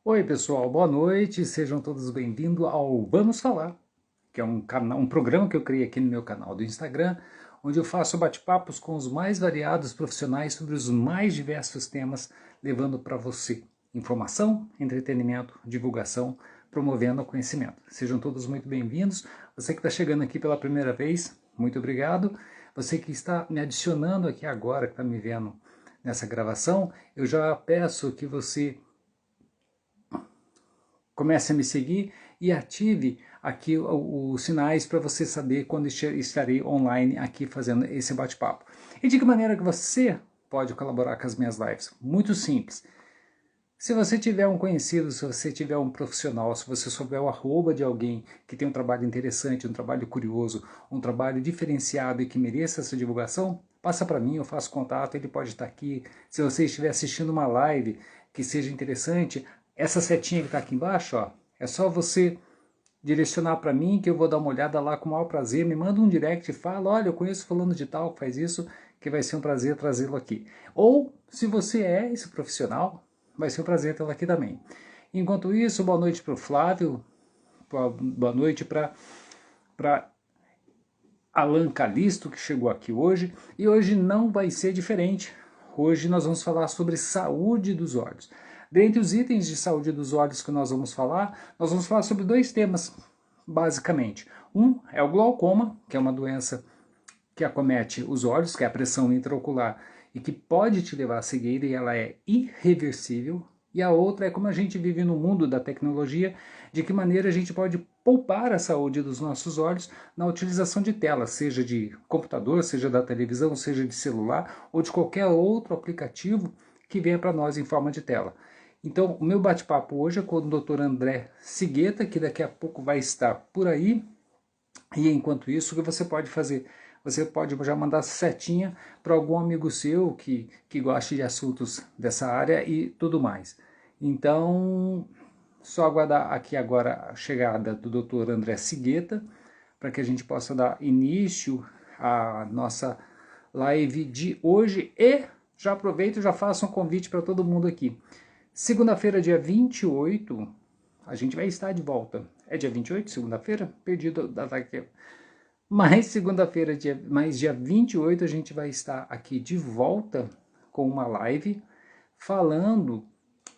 Oi, pessoal, boa noite, sejam todos bem-vindos ao Vamos Falar, que é um programa que eu criei aqui no meu canal do Instagram, onde eu faço bate-papos com os mais variados profissionais sobre os mais diversos temas, levando para você informação, entretenimento, divulgação, promovendo o conhecimento. Sejam todos muito bem-vindos. Você que está chegando aqui pela primeira vez, muito obrigado. Você que está me adicionando aqui agora, que está me vendo nessa gravação, eu já peço que você comece a me seguir e ative aqui os sinais para você saber quando estarei online aqui fazendo esse bate-papo. E de que maneira que você pode colaborar com as minhas lives? Muito simples. Se você tiver um conhecido, se você tiver um profissional, se você souber o arroba de alguém que tem um trabalho interessante, um trabalho curioso, um trabalho diferenciado e que mereça essa divulgação, passa para mim, eu faço contato, ele pode estar aqui. Se você estiver assistindo uma live que seja interessante, essa setinha que está aqui embaixo, ó, é só você direcionar para mim que eu vou dar uma olhada lá com o maior prazer, me manda um direct e fala, olha, eu conheço fulano de tal que faz isso, que vai ser um prazer trazê-lo aqui. Ou, se você é esse profissional, vai ser um prazer tê-lo aqui também. Enquanto isso, boa noite para o Flávio, boa noite para Alan Calisto, que chegou aqui hoje, e hoje não vai ser diferente. Hoje nós vamos falar sobre saúde dos olhos. Dentre os itens de saúde dos olhos que nós vamos falar sobre dois temas, basicamente. Um é o glaucoma, que é uma doença que acomete os olhos, que é a pressão intraocular, e que pode te levar à cegueira, e ela é irreversível. E a outra é como a gente vive no mundo da tecnologia, de que maneira a gente pode poupar a saúde dos nossos olhos na utilização de telas, seja de computador, seja da televisão, seja de celular ou de qualquer outro aplicativo que venha para nós em forma de tela. Então, o meu bate-papo hoje é com o Dr. André Sigueta, que daqui a pouco vai estar por aí. E enquanto isso, o que você pode fazer? Você pode já mandar setinha para algum amigo seu que goste de assuntos dessa área e tudo mais. Então, só aguardar aqui agora a chegada do Dr. André Sigueta, para que a gente possa dar início à nossa live de hoje. E já aproveito e já faço um convite para todo mundo aqui. Segunda-feira, dia 28, a gente vai estar de volta. É dia 28, segunda-feira? Perdido da data. Mas segunda-feira, dia 28, a gente vai estar aqui de volta com uma live falando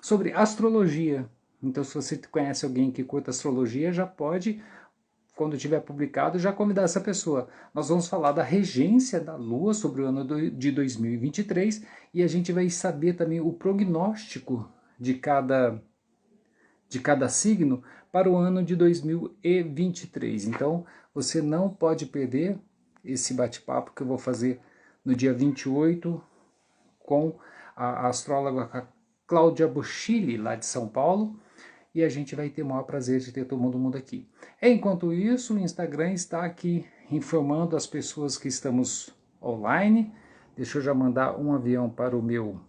sobre astrologia. Então, se você conhece alguém que curta astrologia, já pode, quando tiver publicado, já convidar essa pessoa. Nós vamos falar da regência da Lua sobre o ano de 2023 e a gente vai saber também o prognóstico de cada signo para o ano de 2023. Então, você não pode perder esse bate-papo que eu vou fazer no dia 28 com a astróloga Cláudia Bochilli, lá de São Paulo, e a gente vai ter o maior prazer de ter todo mundo aqui. Enquanto isso, o Instagram está aqui informando as pessoas que estamos online. Deixa eu já mandar um avião para o meu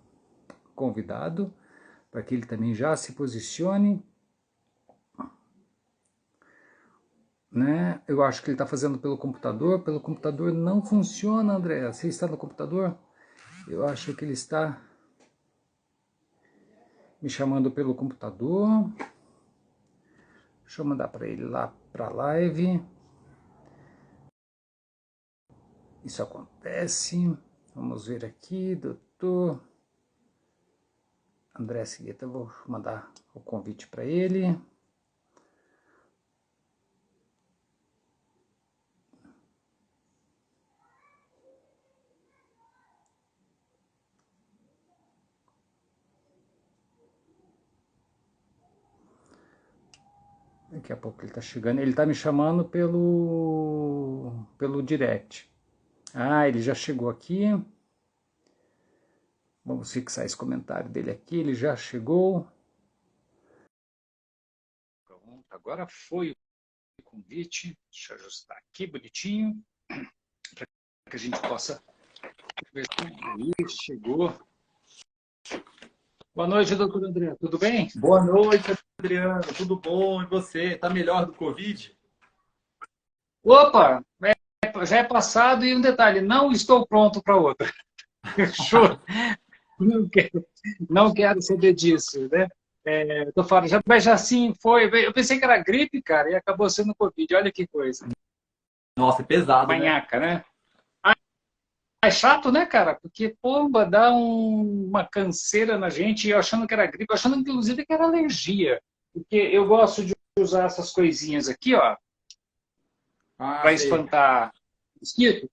convidado, para que ele também já se posicione. Né? Eu acho que ele está fazendo pelo computador não funciona, André. Você está no computador? Eu acho que ele está me chamando pelo computador. Deixa eu mandar para ele lá para a live. Isso acontece. Vamos ver aqui, doutor André Sigueta. Vou mandar o convite para ele. Daqui a pouco ele está chegando. Ele está me chamando pelo direct. Ah, ele já chegou aqui. Vamos fixar esse comentário dele aqui. Ele já chegou. Pronto, agora foi o convite. Deixa eu ajustar aqui bonitinho. Para que a gente possa ver tudo isso. Chegou. Boa noite, doutor André. Tudo bem? Boa noite, Adriano. Tudo bom? E você? Tá melhor do Covid? Opa, já é passado e um detalhe, não estou pronto para outra. Fechou? Não quero, não quero saber disso, né? Eu tô falando, mas já assim foi. Eu pensei que era gripe, cara, e acabou sendo Covid. Olha que coisa. Nossa, é pesado, né? Manhaca, né? É chato, né, cara? Porque, pomba, dá uma canseira na gente, eu achando que era gripe, achando inclusive que era alergia. Porque eu gosto de usar essas coisinhas aqui, ó, Ah, para sei. espantar mosquito.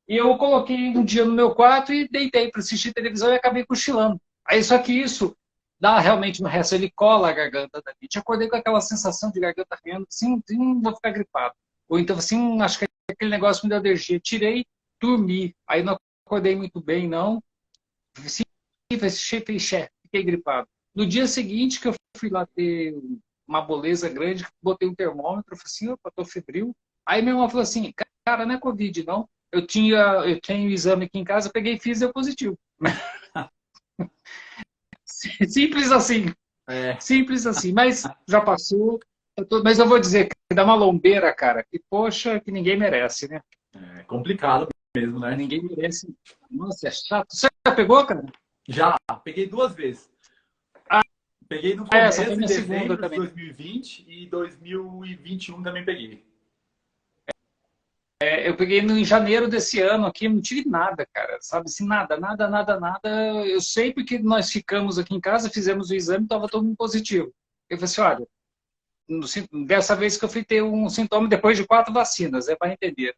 E eu coloquei um dia no meu quarto e deitei para assistir televisão e acabei cochilando. Aí só que isso dá realmente uma reação, ele cola a garganta da gente. Acordei com aquela sensação de garganta arranhando, assim, vou ficar gripado. Ou então assim, acho que aquele negócio me deu alergia. Tirei, dormi. Aí não acordei muito bem, não. Sim, fechei, fiquei gripado. No dia seguinte que eu fui lá ter uma boleza grande, botei um termômetro, falei assim, opa, tô febril. Aí meu irmão falou assim, cara, não é Covid, não. Eu tenho exame aqui em casa, peguei e fiz, deu positivo. Simples assim, É, simples assim. Mas já passou. Mas eu vou dizer que dá uma lombeira, cara, que poxa, que ninguém merece, né? é complicado mesmo, Que né? ninguém merece. Nossa, é chato. Você já pegou, cara? Já peguei duas vezes. Ah, Peguei no essa foi começo, em minha segunda dezembro de também. 2020 e 2021 também peguei. Eu peguei em janeiro desse ano aqui, não tive nada, cara, sabe? Assim, nada, nada, nada, nada. Eu sei porque nós ficamos aqui em casa, fizemos o exame, estava todo mundo positivo. Eu falei assim, olha, dessa vez que eu fui ter um sintoma depois de 4 vacinas, é para entender.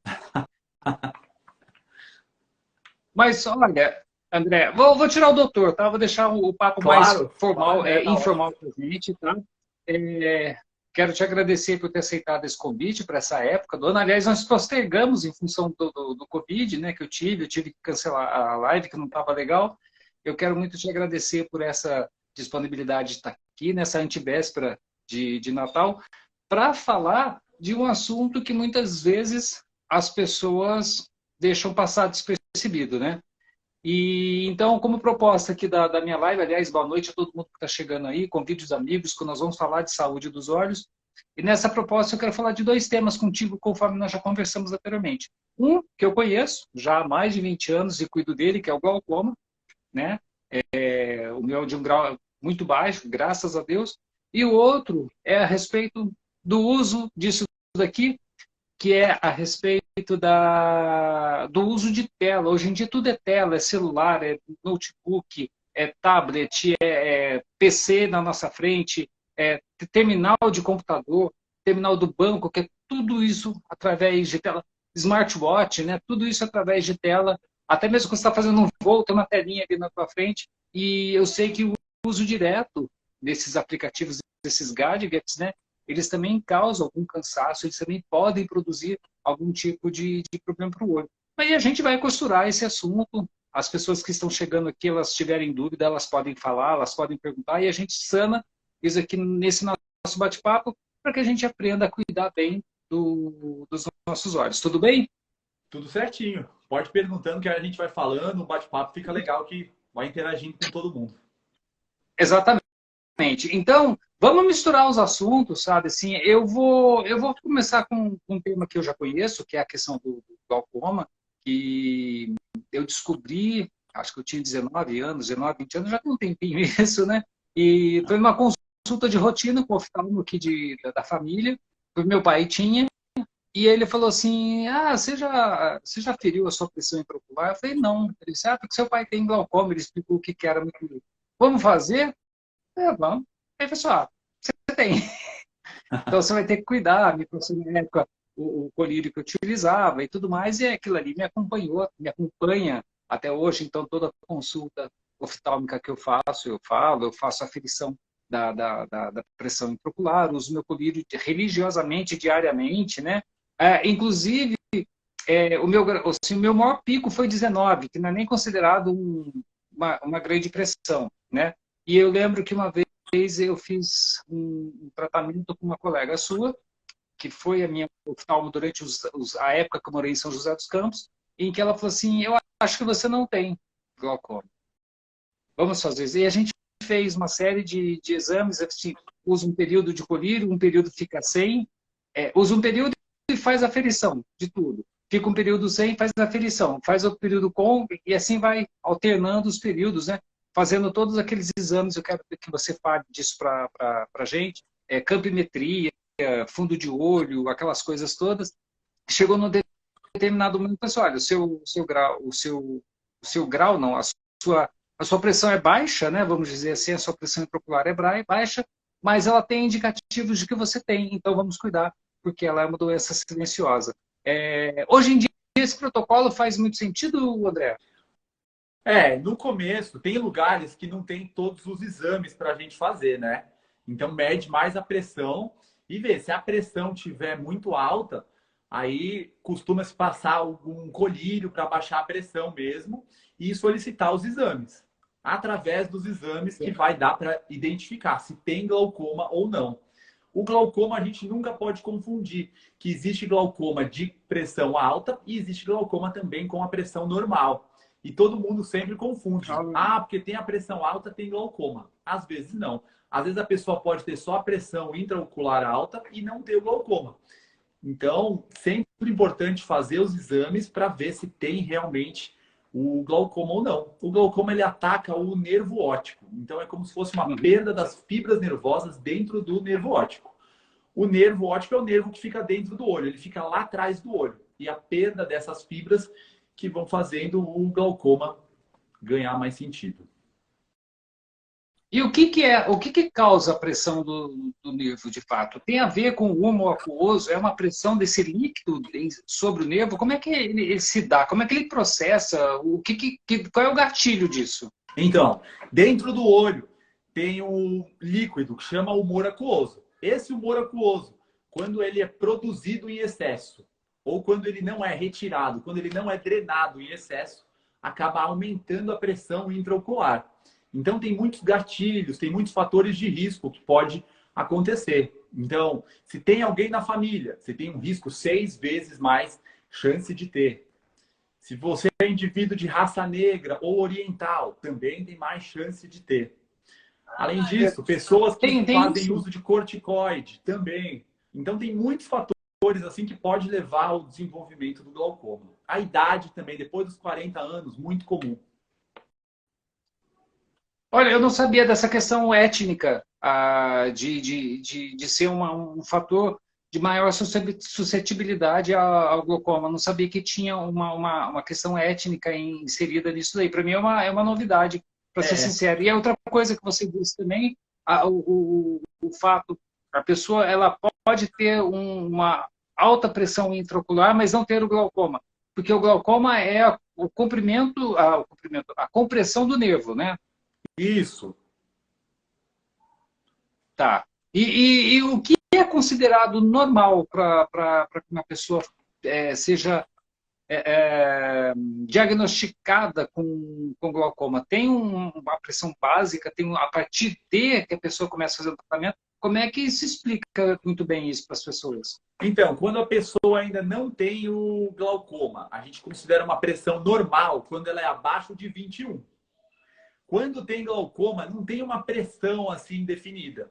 Mas, olha, André, vou tirar o doutor, tá? Vou deixar o papo mais Claro, fala, formal, né? Tá ótimo. informal para a gente, tá? É, quero te agradecer por ter aceitado esse convite para essa época do ano. Aliás, nós postergamos em função do Covid, né, que eu tive que cancelar a live, que não estava legal. Eu quero muito te agradecer por essa disponibilidade de estar aqui nessa antivéspera de Natal, para falar de um assunto que muitas vezes as pessoas deixam passar despercebido, né? E então, como proposta aqui da minha live, aliás, boa noite a todo mundo que está chegando aí, convide os amigos, que nós vamos falar de saúde dos olhos. E nessa proposta eu quero falar de 2 temas contigo, conforme nós já conversamos anteriormente. Um, que eu conheço já há mais de 20 anos e cuido dele, que é o glaucoma, né? O meu é de um grau muito baixo, graças a Deus. E o outro é a respeito do uso disso daqui, que é a respeito do uso de tela. Hoje em dia tudo é tela, é celular, é notebook, é tablet, é PC na nossa frente, é terminal de computador, terminal do banco, que é tudo isso através de tela. Smartwatch, né? Tudo isso através de tela. Até mesmo quando você está fazendo um voo, tem uma telinha ali na tua frente. E eu sei que o uso direto desses aplicativos, desses gadgets, né? Eles também causam algum cansaço, eles também podem produzir algum tipo de problema para o olho. Aí a gente vai costurar esse assunto, as pessoas que estão chegando aqui, elas tiverem dúvida, elas podem falar, elas podem perguntar, e a gente sana isso aqui nesse nosso bate-papo, para que a gente aprenda a cuidar bem dos nossos olhos. Tudo bem? Tudo certinho. Pode ir perguntando que a gente vai falando, o bate-papo fica legal que vai interagindo com todo mundo. Exatamente. Então, vamos misturar os assuntos, sabe? Assim, eu vou começar com um tema que eu já conheço, que é a questão do glaucoma, que eu descobri, acho que eu tinha 19 anos, 19, 20 anos, já tem um tempinho isso, né? E foi uma consulta de rotina com o oftalmo aqui da família, que o meu pai tinha, e ele falou assim, você já feriu a sua pressão intraocular? Eu falei, não. Ele disse, porque seu pai tem glaucoma, ele explicou o que que era muito. Vamos fazer? Vamos. Aí ele falou assim, você tem. Então você vai ter que cuidar, me passou na época o colírio que eu utilizava e tudo mais, e aquilo ali me acompanhou, me acompanha até hoje. Então toda consulta oftálmica que eu faço, eu faço aferição da pressão intraocular, uso meu colírio religiosamente, diariamente, né? Inclusive, o meu maior pico foi 19, que não é nem considerado uma grande pressão, né? E eu lembro que uma vez eu fiz um tratamento com uma colega sua, que foi a minha oftalmo durante a época que eu morei em São José dos Campos, em que ela falou assim, eu acho que você não tem glaucoma. Vamos fazer isso. E a gente fez uma série de exames, assim, usa um período de colírio, um período fica sem, usa um período e faz a aferição de tudo. Fica um período sem, faz a aferição, faz o período com, e assim vai alternando os períodos, né? fazendo todos aqueles exames, eu quero que você fale disso para a gente, campimetria, fundo de olho, aquelas coisas todas. Chegou num determinado momento, pessoal, olha, o seu grau não, a sua pressão é baixa, né? Vamos dizer assim, a sua pressão intraocular é baixa, mas ela tem indicativos de que você tem, então vamos cuidar, porque ela é uma doença silenciosa. Hoje em dia, esse protocolo faz muito sentido, André? No começo, tem lugares que não tem todos os exames para a gente fazer, né? Então, mede mais a pressão e vê. Se a pressão tiver muito alta, aí costuma-se passar algum colírio para baixar a pressão mesmo e solicitar os exames. Através dos exames que vai dar para identificar se tem glaucoma ou não. O glaucoma a gente nunca pode confundir, que existe glaucoma de pressão alta e existe glaucoma também com a pressão normal. E todo mundo sempre confunde. Porque tem a pressão alta, tem glaucoma. Às vezes não. Às vezes a pessoa pode ter só a pressão intraocular alta e não ter o glaucoma. Então, sempre importante fazer os exames para ver se tem realmente o glaucoma ou não. O glaucoma ele ataca o nervo óptico. Então, é como se fosse uma perda das fibras nervosas dentro do nervo óptico. O nervo óptico é o nervo que fica dentro do olho. Ele fica lá atrás do olho. E a perda dessas fibras que vão fazendo o glaucoma ganhar mais sentido. E o que causa a pressão do nervo, de fato? Tem a ver com o humor aquoso? É uma pressão desse líquido sobre o nervo? Como é que ele se dá? Como é que ele processa? Qual é o gatilho disso? Então, dentro do olho tem um líquido que chama humor aquoso. Esse humor aquoso, quando ele é produzido em excesso, ou quando ele não é retirado, quando ele não é drenado em excesso, acaba aumentando a pressão intraocular. Então, tem muitos gatilhos, tem muitos fatores de risco que pode acontecer. Então, se tem alguém na família, você tem um risco 6 vezes mais chance de ter. Se você é indivíduo de raça negra ou oriental, também tem mais chance de ter. Além disso, pessoas que fazem uso de corticoide, também. Então, tem muitos fatores assim que pode levar ao desenvolvimento do glaucoma. A idade também, depois dos 40 anos, muito comum. Olha, eu não sabia dessa questão étnica, de ser um fator de maior suscetibilidade ao glaucoma. Não sabia que tinha uma questão étnica inserida nisso daí. Para mim é uma novidade, para ser sincero. E a outra coisa que você disse também, o fato, a pessoa ela pode ter uma alta pressão intraocular, mas não ter o glaucoma. Porque o glaucoma é o comprimento, a compressão do nervo, né? Isso. Tá. E o que é considerado normal para que uma pessoa seja diagnosticada com glaucoma? Tem uma pressão básica? A partir de que a pessoa começa a fazer o tratamento? Como é que se explica muito bem isso para as pessoas? Então, quando a pessoa ainda não tem o glaucoma, a gente considera uma pressão normal quando ela é abaixo de 21. Quando tem glaucoma, não tem uma pressão assim definida.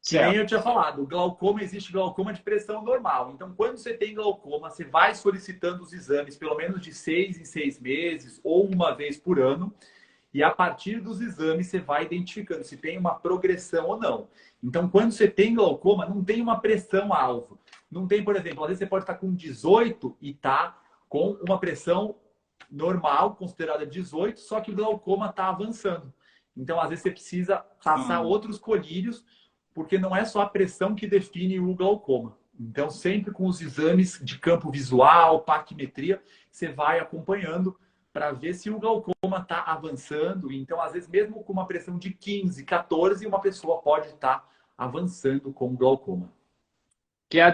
Que nem eu tinha falado, o glaucoma, existe glaucoma de pressão normal. Então, quando você tem glaucoma, você vai solicitando os exames pelo menos de 6 em 6 meses ou uma vez por ano. E a partir dos exames, você vai identificando se tem uma progressão ou não. Então, quando você tem glaucoma, não tem uma pressão-alvo. Não tem, por exemplo, às vezes você pode estar com 18 e tá com uma pressão normal, considerada 18, só que o glaucoma está avançando. Então, às vezes, você precisa passar outros colírios, porque não é só a pressão que define o glaucoma. Então, sempre com os exames de campo visual, paquimetria, você vai acompanhando para ver se o glaucoma está avançando. Então, às vezes, mesmo com uma pressão de 15, 14, uma pessoa pode estar avançando com glaucoma. Que é a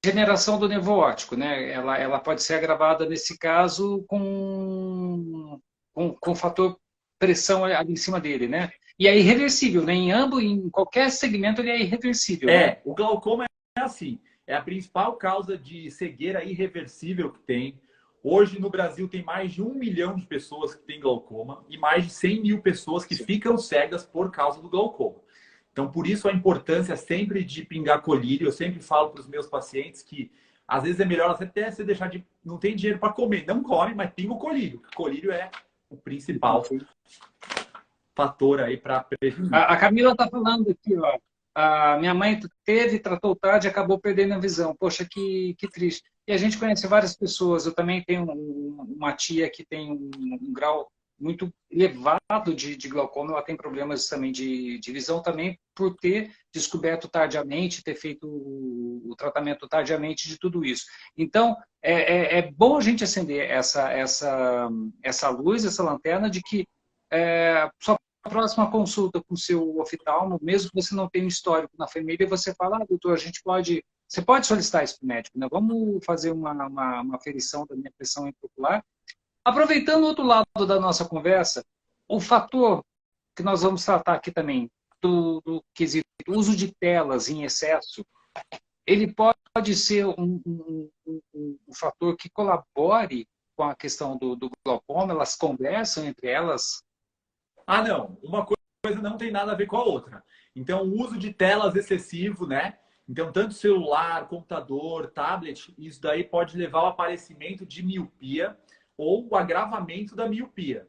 degeneração do nervo óptico, né? Ela pode ser agravada, nesse caso, com o fator pressão ali em cima dele, né? E é irreversível, né? Em qualquer segmento ele é irreversível. Né? O glaucoma é assim. É a principal causa de cegueira irreversível que tem. Hoje no Brasil tem mais de 1 milhão de pessoas que têm glaucoma e mais de 100 mil pessoas que ficam cegas por causa do glaucoma. Então, por isso a importância sempre de pingar colírio. Eu sempre falo para os meus pacientes que às vezes é melhor até você deixar de... Não tem dinheiro para comer, não come, mas pinga o colírio. O colírio é o principal fator aí para prevenir. A Camila está falando aqui, ó. A minha mãe teve, tratou tarde e acabou perdendo a visão. Poxa, que triste. E a gente conhece várias pessoas. Eu também tenho uma tia que tem um grau muito elevado de glaucoma. Ela tem problemas também de visão também por ter descoberto tardiamente, ter feito o tratamento tardiamente de tudo isso. Então, é bom a gente acender essa luz, essa lanterna de que só a próxima consulta com o seu oftalmo, mesmo que você não tenha um histórico na família, você fala, doutor, você pode solicitar isso para o médico, né? Vamos fazer uma aferição da minha pressão intraocular. Aproveitando o outro lado da nossa conversa, o fator que nós vamos tratar aqui também, do quesito uso de telas em excesso, ele pode ser um fator que colabore com a questão do glaucoma, elas conversam entre elas. Ah, não. Uma coisa não tem nada a ver com a outra. Então, o uso de telas excessivo, né? Então, tanto celular, computador, tablet, isso daí pode levar ao aparecimento de miopia ou o agravamento da miopia.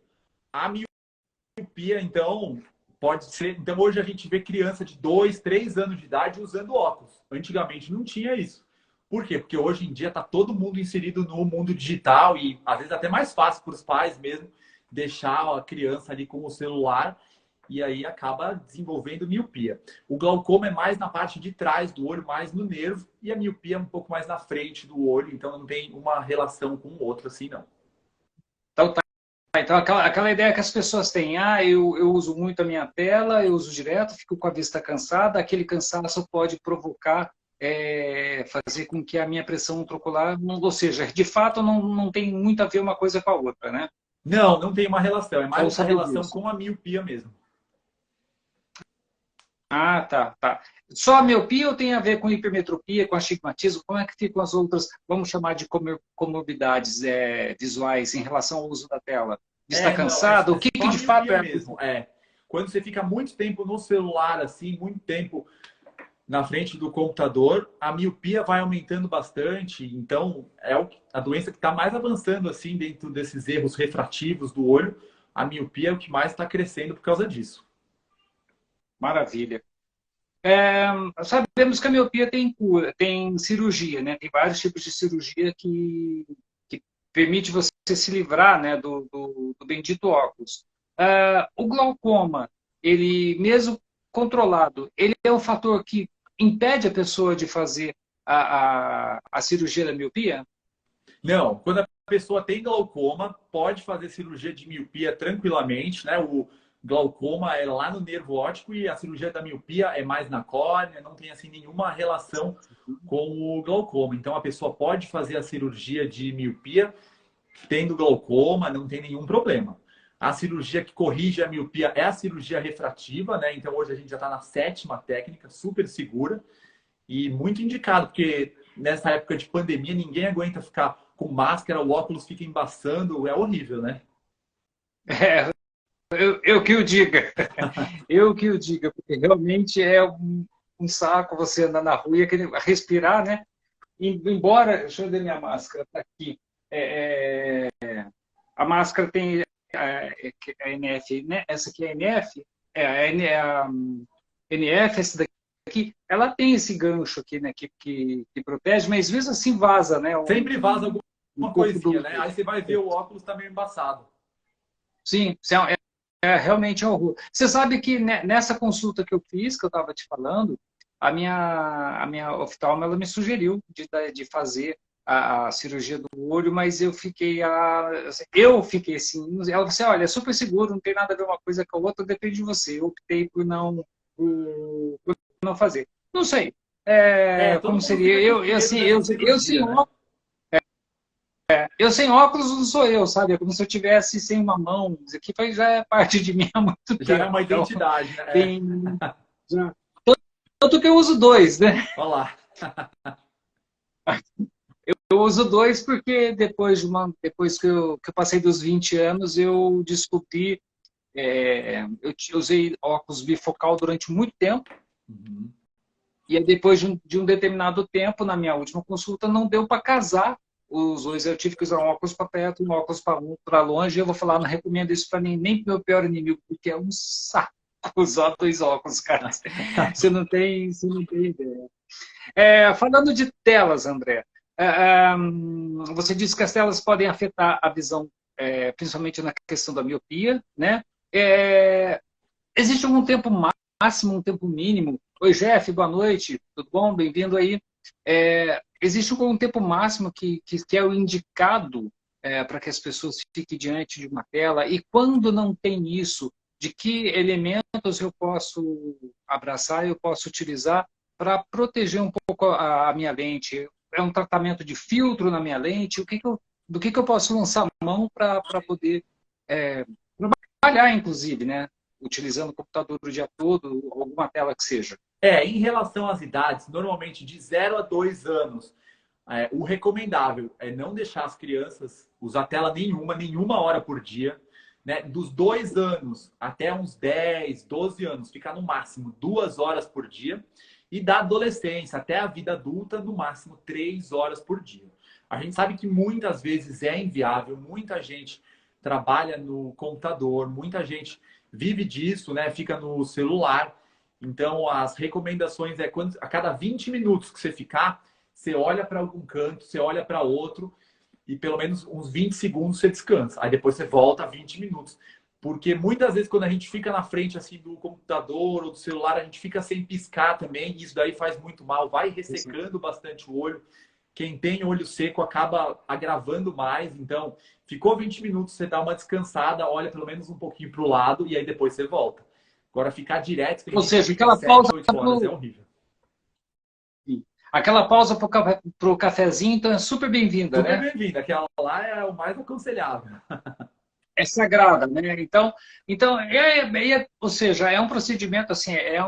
A miopia, então, pode ser... Então, hoje a gente vê criança de 2, 3 anos de idade usando óculos. Antigamente não tinha isso. Por quê? Porque hoje em dia está todo mundo inserido no mundo digital e, às vezes, até mais fácil para os pais mesmo deixar a criança ali com o celular e aí acaba desenvolvendo miopia. O glaucoma é mais na parte de trás do olho, mais no nervo, e a miopia é um pouco mais na frente do olho, então não tem uma relação com o outro assim, não. Então, tá. Então aquela ideia que as pessoas têm, eu uso muito a minha tela, eu uso direto, fico com a vista cansada, aquele cansaço pode provocar, fazer com que a minha pressão intraocular, ou seja, de fato não tem muito a ver uma coisa com a outra, né? Não tem uma relação. É mais uma relação disso. com a miopia mesmo. Ah, tá. Só a miopia ou tem a ver com hipermetropia, com astigmatismo? Como é que ficam as outras, vamos chamar de comorbidades visuais em relação ao uso da tela? Está cansado? O que só a de fato miopia é? mesmo. Quando você fica muito tempo no celular, assim, muito tempo na frente do computador, a miopia vai aumentando bastante. Então, a doença que está mais avançando assim dentro desses erros refrativos do olho. A miopia é o que mais está crescendo por causa disso. Maravilha. Sabemos que a miopia tem cura, tem cirurgia, né? Tem vários tipos de cirurgia que permite você se livrar, né, do bendito óculos. O glaucoma, ele mesmo controlado, ele é um fator que impede a pessoa de fazer a cirurgia da miopia? Não, quando a pessoa tem glaucoma, pode fazer cirurgia de miopia tranquilamente, né? O glaucoma é lá no nervo óptico e a cirurgia da miopia é mais na córnea, não tem assim nenhuma relação com o glaucoma. Então a pessoa pode fazer a cirurgia de miopia tendo glaucoma, não tem nenhum problema. A cirurgia que corrige a miopia é a cirurgia refrativa, né? Então hoje a gente já está na 7ª técnica, super segura e muito indicado, porque nessa época de pandemia ninguém aguenta ficar com máscara, o óculos fica embaçando, é horrível, né? Eu que o diga. Eu que o diga, porque realmente é um saco você andar na rua e respirar, né? Embora, deixa eu ver minha máscara, tá aqui. A máscara tem a NF, né? Essa aqui é a NF, a NF, essa daqui, ela tem esse gancho aqui, né? Que protege, mas às vezes assim vaza, né? Sempre vaza alguma coisinha, né? Aí você vai ver o óculos tá meio embaçado. Sim, realmente é um horror. Você sabe que nessa consulta que eu fiz, que eu estava te falando, a minha oftalma ela me sugeriu de fazer a cirurgia do olho, mas eu fiquei assim, ela disse, olha, é super seguro, não tem nada a ver uma coisa com a outra, depende de você. Eu optei por não fazer. Não sei. Todo Como mundo seria? fica com Eu, assim, medo dessa cirurgia, né? eu sem óculos não sou eu, sabe? É como se eu tivesse sem uma mão. Isso aqui já é parte de mim há muito Já é tempo. uma identidade, né? Tem, tanto que eu uso dois, né? Olha lá. Eu uso dois porque depois que eu passei dos 20 anos, eu descobri, eu usei óculos bifocal durante muito tempo. Uhum. E aí, depois de um determinado tempo, na minha última consulta, não deu para casar os dois. Eu tive que usar um óculos para perto, um óculos para longe. Eu vou falar, não recomendo isso para nem para o meu pior inimigo, porque é um saco usar dois óculos, cara. Você não tem ideia. Falando de telas, André, você disse que as telas podem afetar a visão, principalmente na questão da miopia, né? É, existe algum tempo máximo, um tempo mínimo? Oi, Jeff, boa noite, tudo bom? Bem-vindo aí. Existe algum tempo máximo que é o indicado para que as pessoas fiquem diante de uma tela? E quando não tem isso, de que elementos eu posso abraçar, eu posso utilizar para proteger um pouco a minha lente? É um tratamento de filtro na minha lente? Do que eu posso lançar mão para poder trabalhar, inclusive, né? Utilizando o computador o dia todo, ou alguma tela que seja. Em relação às idades, normalmente de 0 a 2 anos, o recomendável é não deixar as crianças usar tela nenhuma hora por dia. Né? Dos 2 anos até uns 10, 12 anos, ficar no máximo 2 horas por dia. E da adolescência até a vida adulta, no máximo 3 horas por dia. A gente sabe que muitas vezes é inviável, muita gente trabalha no computador, muita gente vive disso, né? Fica no celular. Então, as recomendações é quando a cada 20 minutos que você ficar, você olha para algum canto, você olha para outro e pelo menos uns 20 segundos você descansa. Aí depois você volta a 20 minutos. Porque muitas vezes quando a gente fica na frente assim do computador ou do celular, a gente fica sem piscar também, e isso daí faz muito mal, vai ressecando bastante o olho. Quem tem olho seco acaba agravando mais. Então, ficou 20 minutos, você dá uma descansada, olha pelo menos um pouquinho para o lado e aí depois você volta. Agora, ficar direto, tem Ou gente que seja, fica aquela 7, pausa 8 horas, é horrível. para o cafezinho, então é super bem-vinda, Super né? bem-vindo. Aquela lá é o mais aconselhável. É sagrada, né? Então ou seja, é um procedimento assim, é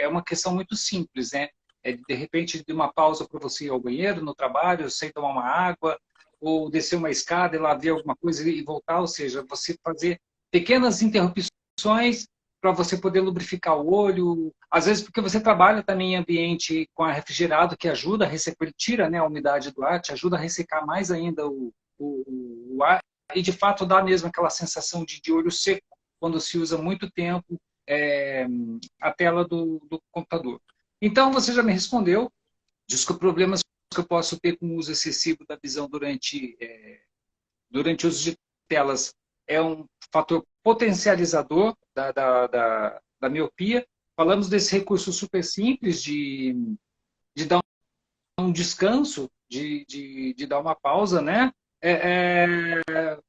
uma questão muito simples, né? De repente de uma pausa para você ir ao banheiro, no trabalho, sem tomar uma água, ou descer uma escada e lá ver alguma coisa e voltar, ou seja, você fazer pequenas interrupções para você poder lubrificar o olho, às vezes porque você trabalha também em ambiente com ar refrigerado, que ajuda a ressecar, ele tira, né, a umidade do ar, te ajuda a ressecar mais ainda o ar, e de fato dá mesmo aquela sensação de olho seco quando se usa muito tempo a tela do computador. Então, você já me respondeu, diz que os problemas que eu posso ter com o uso excessivo da visão durante o uso de telas é um fator potencializador da miopia. Falamos desse recurso super simples de dar um descanso, de dar uma pausa, né?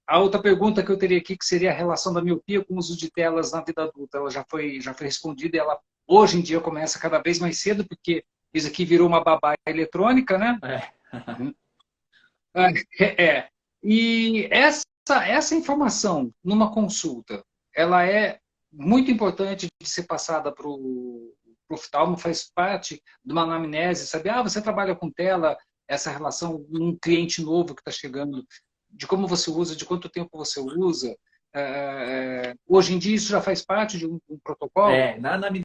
A outra pergunta que eu teria aqui, que seria a relação da miopia com o uso de telas na vida adulta, ela já foi respondida, e ela hoje em dia começa cada vez mais cedo, porque isso aqui virou uma babá eletrônica, né? É. É. E essa informação numa consulta, ela é muito importante de ser passada para o oftalmo, faz parte de uma anamnese, sabe? Você trabalha com tela, essa relação, um cliente novo que está chegando, de como você usa, de quanto tempo você usa. Hoje em dia isso já faz parte de um protocolo? Na anamnese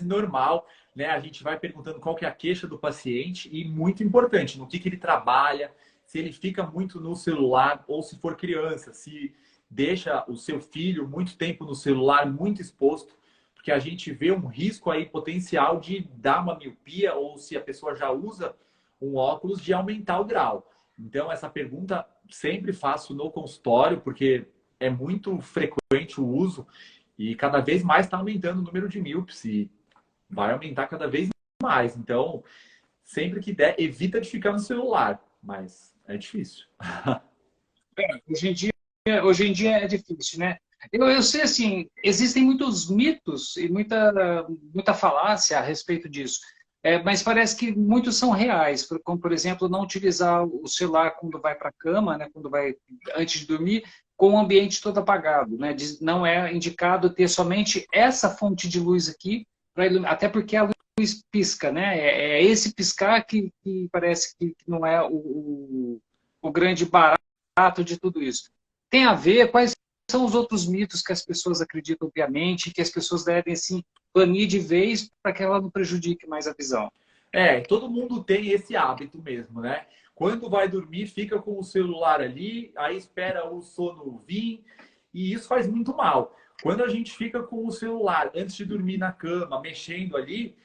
normal, né, a gente vai perguntando qual que é a queixa do paciente e, muito importante, no que ele trabalha, se ele fica muito no celular ou se for criança, se deixa o seu filho muito tempo no celular, muito exposto, porque a gente vê um risco aí potencial de dar uma miopia ou se a pessoa já usa um óculos, de aumentar o grau. Então, essa pergunta sempre faço no consultório, porque é muito frequente o uso e cada vez mais está aumentando o número de míopes e vai aumentar cada vez mais. Então, sempre que der, evita de ficar no celular, mas é difícil. Hoje em dia é difícil, né? Eu sei, assim, existem muitos mitos e muita falácia a respeito disso. Mas parece que muitos são reais, como, por exemplo, não utilizar o celular quando vai para a cama, né, antes de dormir, com o ambiente todo apagado. Né? Não é indicado ter somente essa fonte de luz aqui, até porque a luz pisca. Né? É esse piscar que parece que não é o grande barato de tudo isso. Tem a ver, quais são os outros mitos que as pessoas acreditam piamente, que as pessoas devem, assim, banir de vez para que ela não prejudique mais a visão? Todo mundo tem esse hábito mesmo, né? Quando vai dormir, fica com o celular ali, aí espera o sono vir, e isso faz muito mal. Quando a gente fica com o celular antes de dormir na cama, mexendo ali,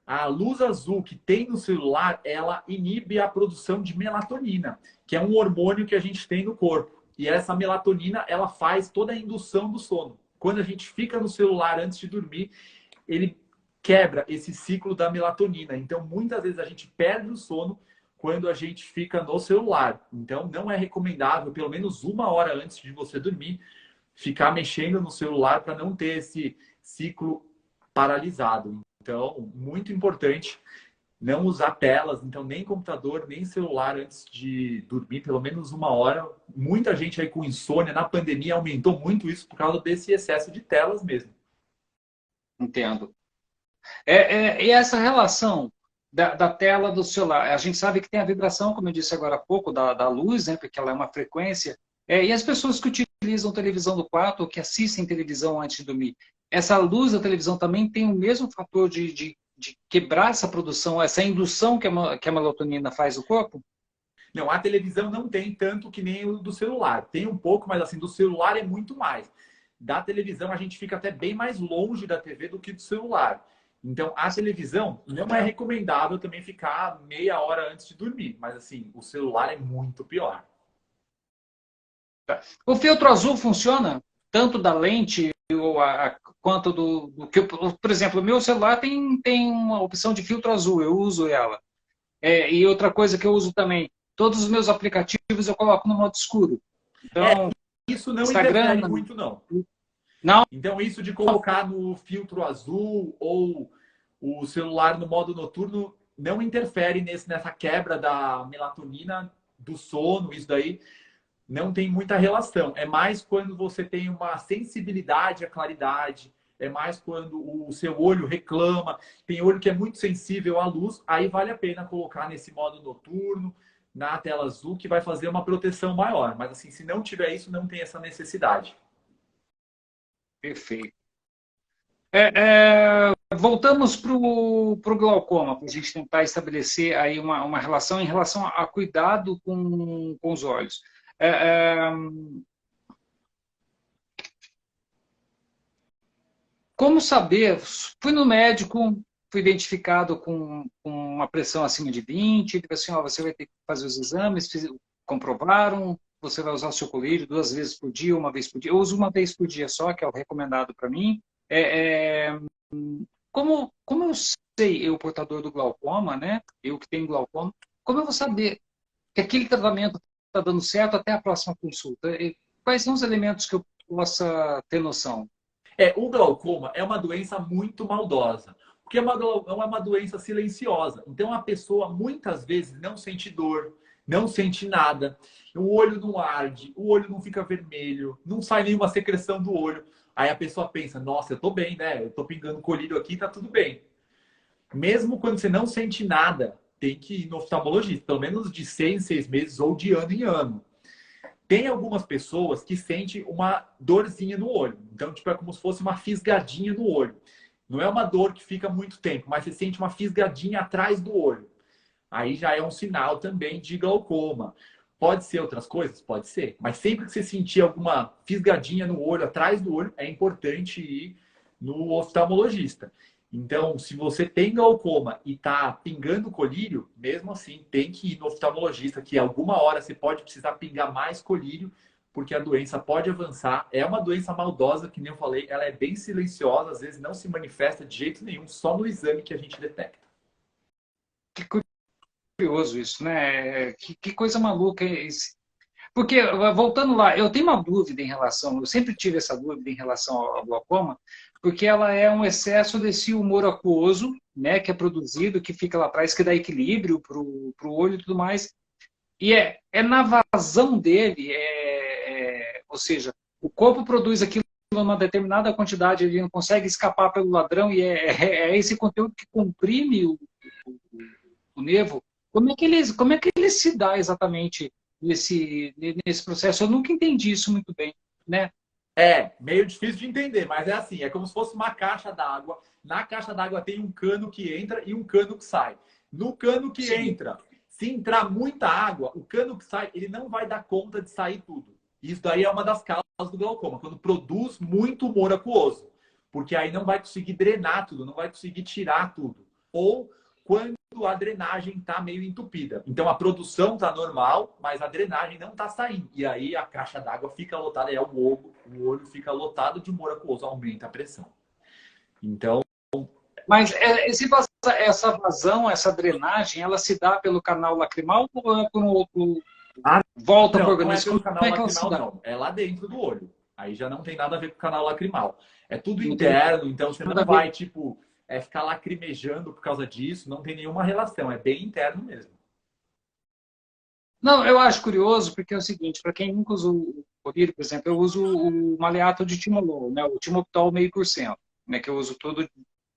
a luz azul que tem no celular, ela inibe a produção de melatonina, que é um hormônio que a gente tem no corpo. E essa melatonina, ela faz toda a indução do sono. Quando a gente fica no celular antes de dormir, ele quebra esse ciclo da melatonina. Então, muitas vezes a gente perde o sono quando a gente fica no celular. Então, não é recomendável, pelo menos 1 hora antes de você dormir, ficar mexendo no celular para não ter esse ciclo paralisado. Então, muito importante não usar telas, então nem computador, nem celular antes de dormir, pelo menos 1 hora. Muita gente aí com insônia, na pandemia aumentou muito isso por causa desse excesso de telas mesmo. Entendo. E essa relação da tela do celular, a gente sabe que tem a vibração, como eu disse agora há pouco, da luz, né, porque ela é uma frequência, e as pessoas que utilizam televisão do quarto ou que assistem televisão antes de dormir, essa luz da televisão também tem o mesmo fator de quebrar essa produção, essa indução que a melatonina faz no corpo? Não, a televisão não tem tanto que nem o do celular. Tem um pouco, mas assim, do celular é muito mais. Da televisão a gente fica até bem mais longe da TV do que do celular. Então, a televisão não é recomendável também ficar meia hora antes de dormir. Mas assim, o celular é muito pior. O filtro azul funciona tanto da lente quanto do que, por exemplo, o meu celular tem uma opção de filtro azul, eu uso ela. E outra coisa que eu uso também, todos os meus aplicativos eu coloco no modo escuro. Então, Isso não Instagram, interfere muito, não. não. Então, isso de colocar no filtro azul ou o celular no modo noturno não interfere nessa quebra da melatonina, do sono, isso daí não tem muita relação. É mais quando você tem uma sensibilidade à claridade, é mais quando o seu olho reclama, tem olho que é muito sensível à luz, aí vale a pena colocar nesse modo noturno, na tela azul, que vai fazer uma proteção maior. Mas assim, se não tiver isso, não tem essa necessidade. Perfeito. Voltamos para o glaucoma, para a gente tentar estabelecer aí uma relação em relação a cuidado com os olhos. É, é, Como saber? Fui no médico, fui identificado com uma pressão acima de 20, ele falou assim, ó, você vai ter que fazer os exames, comprovaram, você vai usar o seu colírio 2 vezes por dia, 1 vez por dia. Eu uso 1 vez por dia só, que é o recomendado para mim. Como eu sei, eu portador do glaucoma, né? Eu que tenho glaucoma, como eu vou saber que aquele tratamento está dando certo até a próxima consulta? Quais são os elementos que eu possa ter noção? O glaucoma é uma doença muito maldosa, porque é uma doença silenciosa. Então a pessoa muitas vezes não sente dor, não sente nada, o olho não arde, o olho não fica vermelho, não sai nenhuma secreção do olho. Aí a pessoa pensa, nossa, eu tô bem, né? Eu tô pingando colírio aqui, tá tudo bem. Mesmo quando você não sente nada, tem que ir no oftalmologista, pelo menos de 6 em 6 meses ou de ano em ano. Tem algumas pessoas que sentem uma dorzinha no olho. Então, tipo, é como se fosse uma fisgadinha no olho. Não é uma dor que fica muito tempo, mas você sente uma fisgadinha atrás do olho. Aí já é um sinal também de glaucoma. Pode ser outras coisas? Pode ser. Mas sempre que você sentir alguma fisgadinha no olho, atrás do olho, é importante ir no oftalmologista. Então, se você tem glaucoma e está pingando colírio, mesmo assim, tem que ir no oftalmologista, que alguma hora você pode precisar pingar mais colírio, porque a doença pode avançar. É uma doença maldosa, que nem eu falei, ela é bem silenciosa, às vezes não se manifesta de jeito nenhum, só no exame que a gente detecta. Que curioso isso, né? Que coisa maluca é esse. Porque, voltando lá, eu tenho uma dúvida em relação, eu sempre tive essa dúvida em relação ao glaucoma, porque ela é um excesso desse humor aquoso, né, que é produzido, que fica lá atrás, que dá equilíbrio para o olho e tudo mais. E é na vazão dele, ou seja, o corpo produz aquilo numa determinada quantidade, ele não consegue escapar pelo ladrão, e é esse conteúdo que comprime o nervo. Como é que ele se dá exatamente nesse processo? Eu nunca entendi isso muito bem, né? É, meio difícil de entender, mas é assim, é como se fosse uma caixa d'água. Na caixa d'água tem um cano que entra e um cano que sai. No cano que Sim. entra, Se entrar muita água, o cano que sai, ele não vai dar conta de sair tudo. Isso daí é uma das causas do glaucoma, quando produz muito humor aquoso. Porque aí não vai conseguir drenar tudo, não vai conseguir tirar tudo. Ou quando a drenagem está meio entupida. Então a produção está normal, mas a drenagem não está saindo. E aí a caixa d'água fica lotada, o olho fica lotado de humor aquoso, aumenta a pressão. Então. Mas essa vazão, essa drenagem, ela se dá pelo canal lacrimal ou é por um outro. Volta para o organismo? Não é pelo canal lacrimal, não. É lá dentro do olho. Aí já não tem nada a ver com o canal lacrimal. É tudo interno, então você não vai, tipo, ficar lacrimejando por causa disso. Não tem nenhuma relação. É bem interno mesmo. Não, eu acho curioso porque é o seguinte, para quem nunca usa o colírio, por exemplo, eu uso o maleato de timolol, né, o timoptol 0,5%, né, que eu uso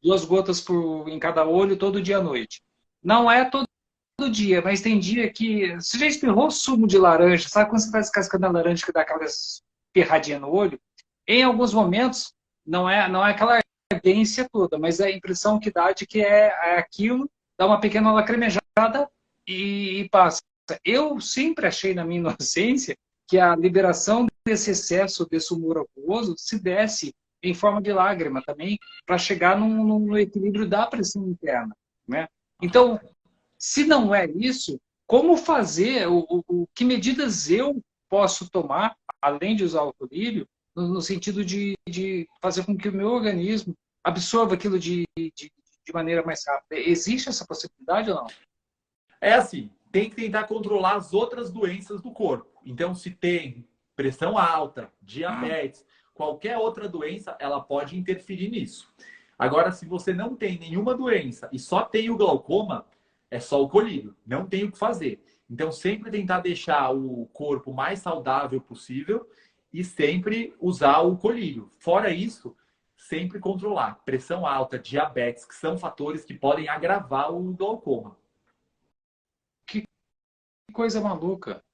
2 gotas em cada olho todo dia à noite. Não é todo dia, mas tem dia que... Você já espirrou sumo de laranja? Sabe quando você faz casca da laranja que dá aquela espirradinha no olho? Em alguns momentos, não é aquela ardência toda, mas a impressão que dá de que é aquilo, dá uma pequena lacrimejada e passa. Eu sempre achei, na minha inocência, que a liberação desse excesso desse humor aquoso se desse em forma de lágrima também, para chegar no equilíbrio da pressão interna, né? Então, se não é isso, como fazer, que medidas eu posso tomar, além de usar o colírio, no sentido de fazer com que o meu organismo absorva aquilo de maneira mais rápida? Existe essa possibilidade ou não? É assim, tem que tentar controlar as outras doenças do corpo. Então, se tem pressão alta, diabetes, qualquer outra doença, ela pode interferir nisso. Agora, se você não tem nenhuma doença e só tem o glaucoma, é só o colírio. Não tem o que fazer. Então, sempre tentar deixar o corpo mais saudável possível e sempre usar o colírio. Fora isso, sempre controlar pressão alta, diabetes, que são fatores que podem agravar o glaucoma. Que coisa maluca.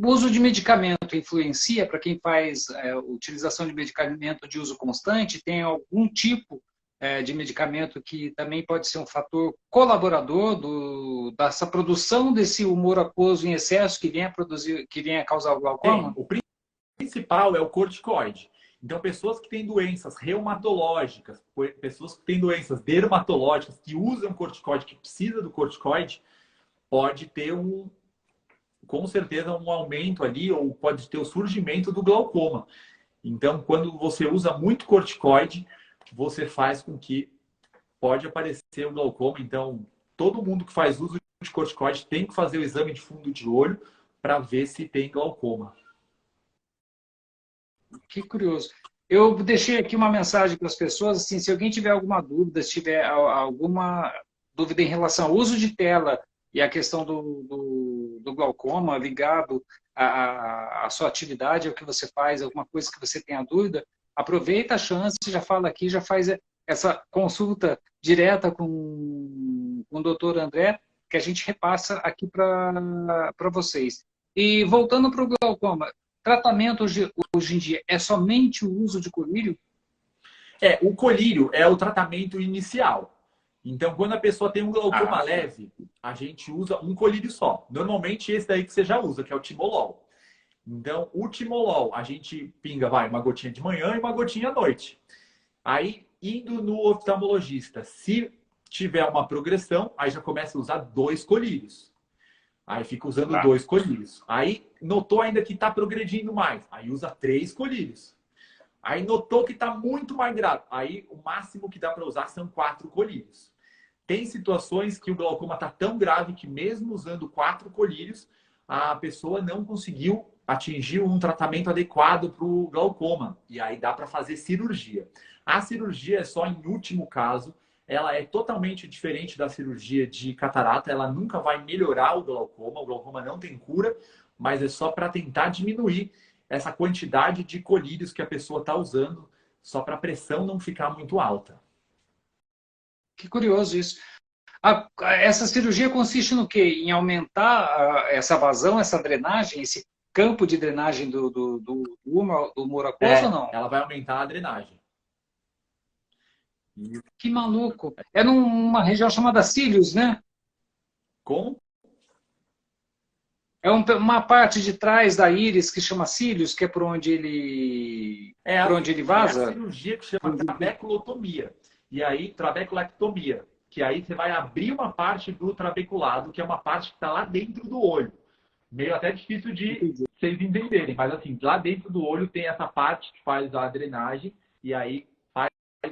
O uso de medicamento influencia para quem faz utilização de medicamento de uso constante? Tem algum tipo de medicamento que também pode ser um fator colaborador dessa produção desse humor aquoso em excesso que venha a causar o glaucoma? O principal é o corticoide. Então, pessoas que têm doenças reumatológicas, pessoas que têm doenças dermatológicas, que usam corticoide, que precisa do corticoide, pode ter com certeza um aumento ali, ou pode ter o surgimento do glaucoma. Então, quando você usa muito corticoide, você faz com que pode aparecer o glaucoma. Então, todo mundo que faz uso de corticoide tem que fazer o exame de fundo de olho para ver se tem glaucoma. Que curioso. Eu deixei aqui uma mensagem para as pessoas, assim, se alguém tiver alguma dúvida, se tiver alguma dúvida em relação ao uso de tela e a questão do glaucoma ligado à sua atividade, ao que você faz, alguma coisa que você tenha dúvida, aproveita a chance, já fala aqui, já faz essa consulta direta com o doutor André, que a gente repassa aqui para vocês. E voltando para o glaucoma, tratamento hoje em dia é somente o uso de colírio? O colírio é o tratamento inicial. Então, quando a pessoa tem um glaucoma leve, a gente usa um colírio só. Normalmente, esse daí que você já usa, que é o timolol. Então, o timolol, a gente pinga, uma gotinha de manhã e uma gotinha à noite. Aí, indo no oftalmologista, se tiver uma progressão, aí já começa a usar 2 colírios. Aí fica usando 2 colírios. Aí, notou ainda que está progredindo mais. Aí usa 3 colírios. Aí notou que está muito mais grave. Aí o máximo que dá para usar são 4 colírios. Tem situações que o glaucoma está tão grave que mesmo usando 4 colírios, a pessoa não conseguiu atingir um tratamento adequado para o glaucoma. E aí dá para fazer cirurgia. A cirurgia é só em último caso. Ela é totalmente diferente da cirurgia de catarata. Ela nunca vai melhorar o glaucoma. O glaucoma não tem cura, mas é só para tentar diminuir essa quantidade de colírios que a pessoa está usando, só para a pressão não ficar muito alta. Que curioso isso. Essa cirurgia consiste no quê? Em aumentar essa vazão, essa drenagem, esse campo de drenagem do humor aquoso ou não? Ela vai aumentar a drenagem. Que maluco. É numa região chamada cílios, né? Com? É uma parte de trás da íris que chama cílios, que é por onde ele É a vaza? cirurgia que chama trabeculotomia. E aí, trabeculectomia. Que aí você vai abrir uma parte do trabeculado, que é uma parte que está lá dentro do olho. Meio até difícil de Entendi. vocês entenderem, mas assim, lá dentro do olho tem essa parte que faz a drenagem e aí faz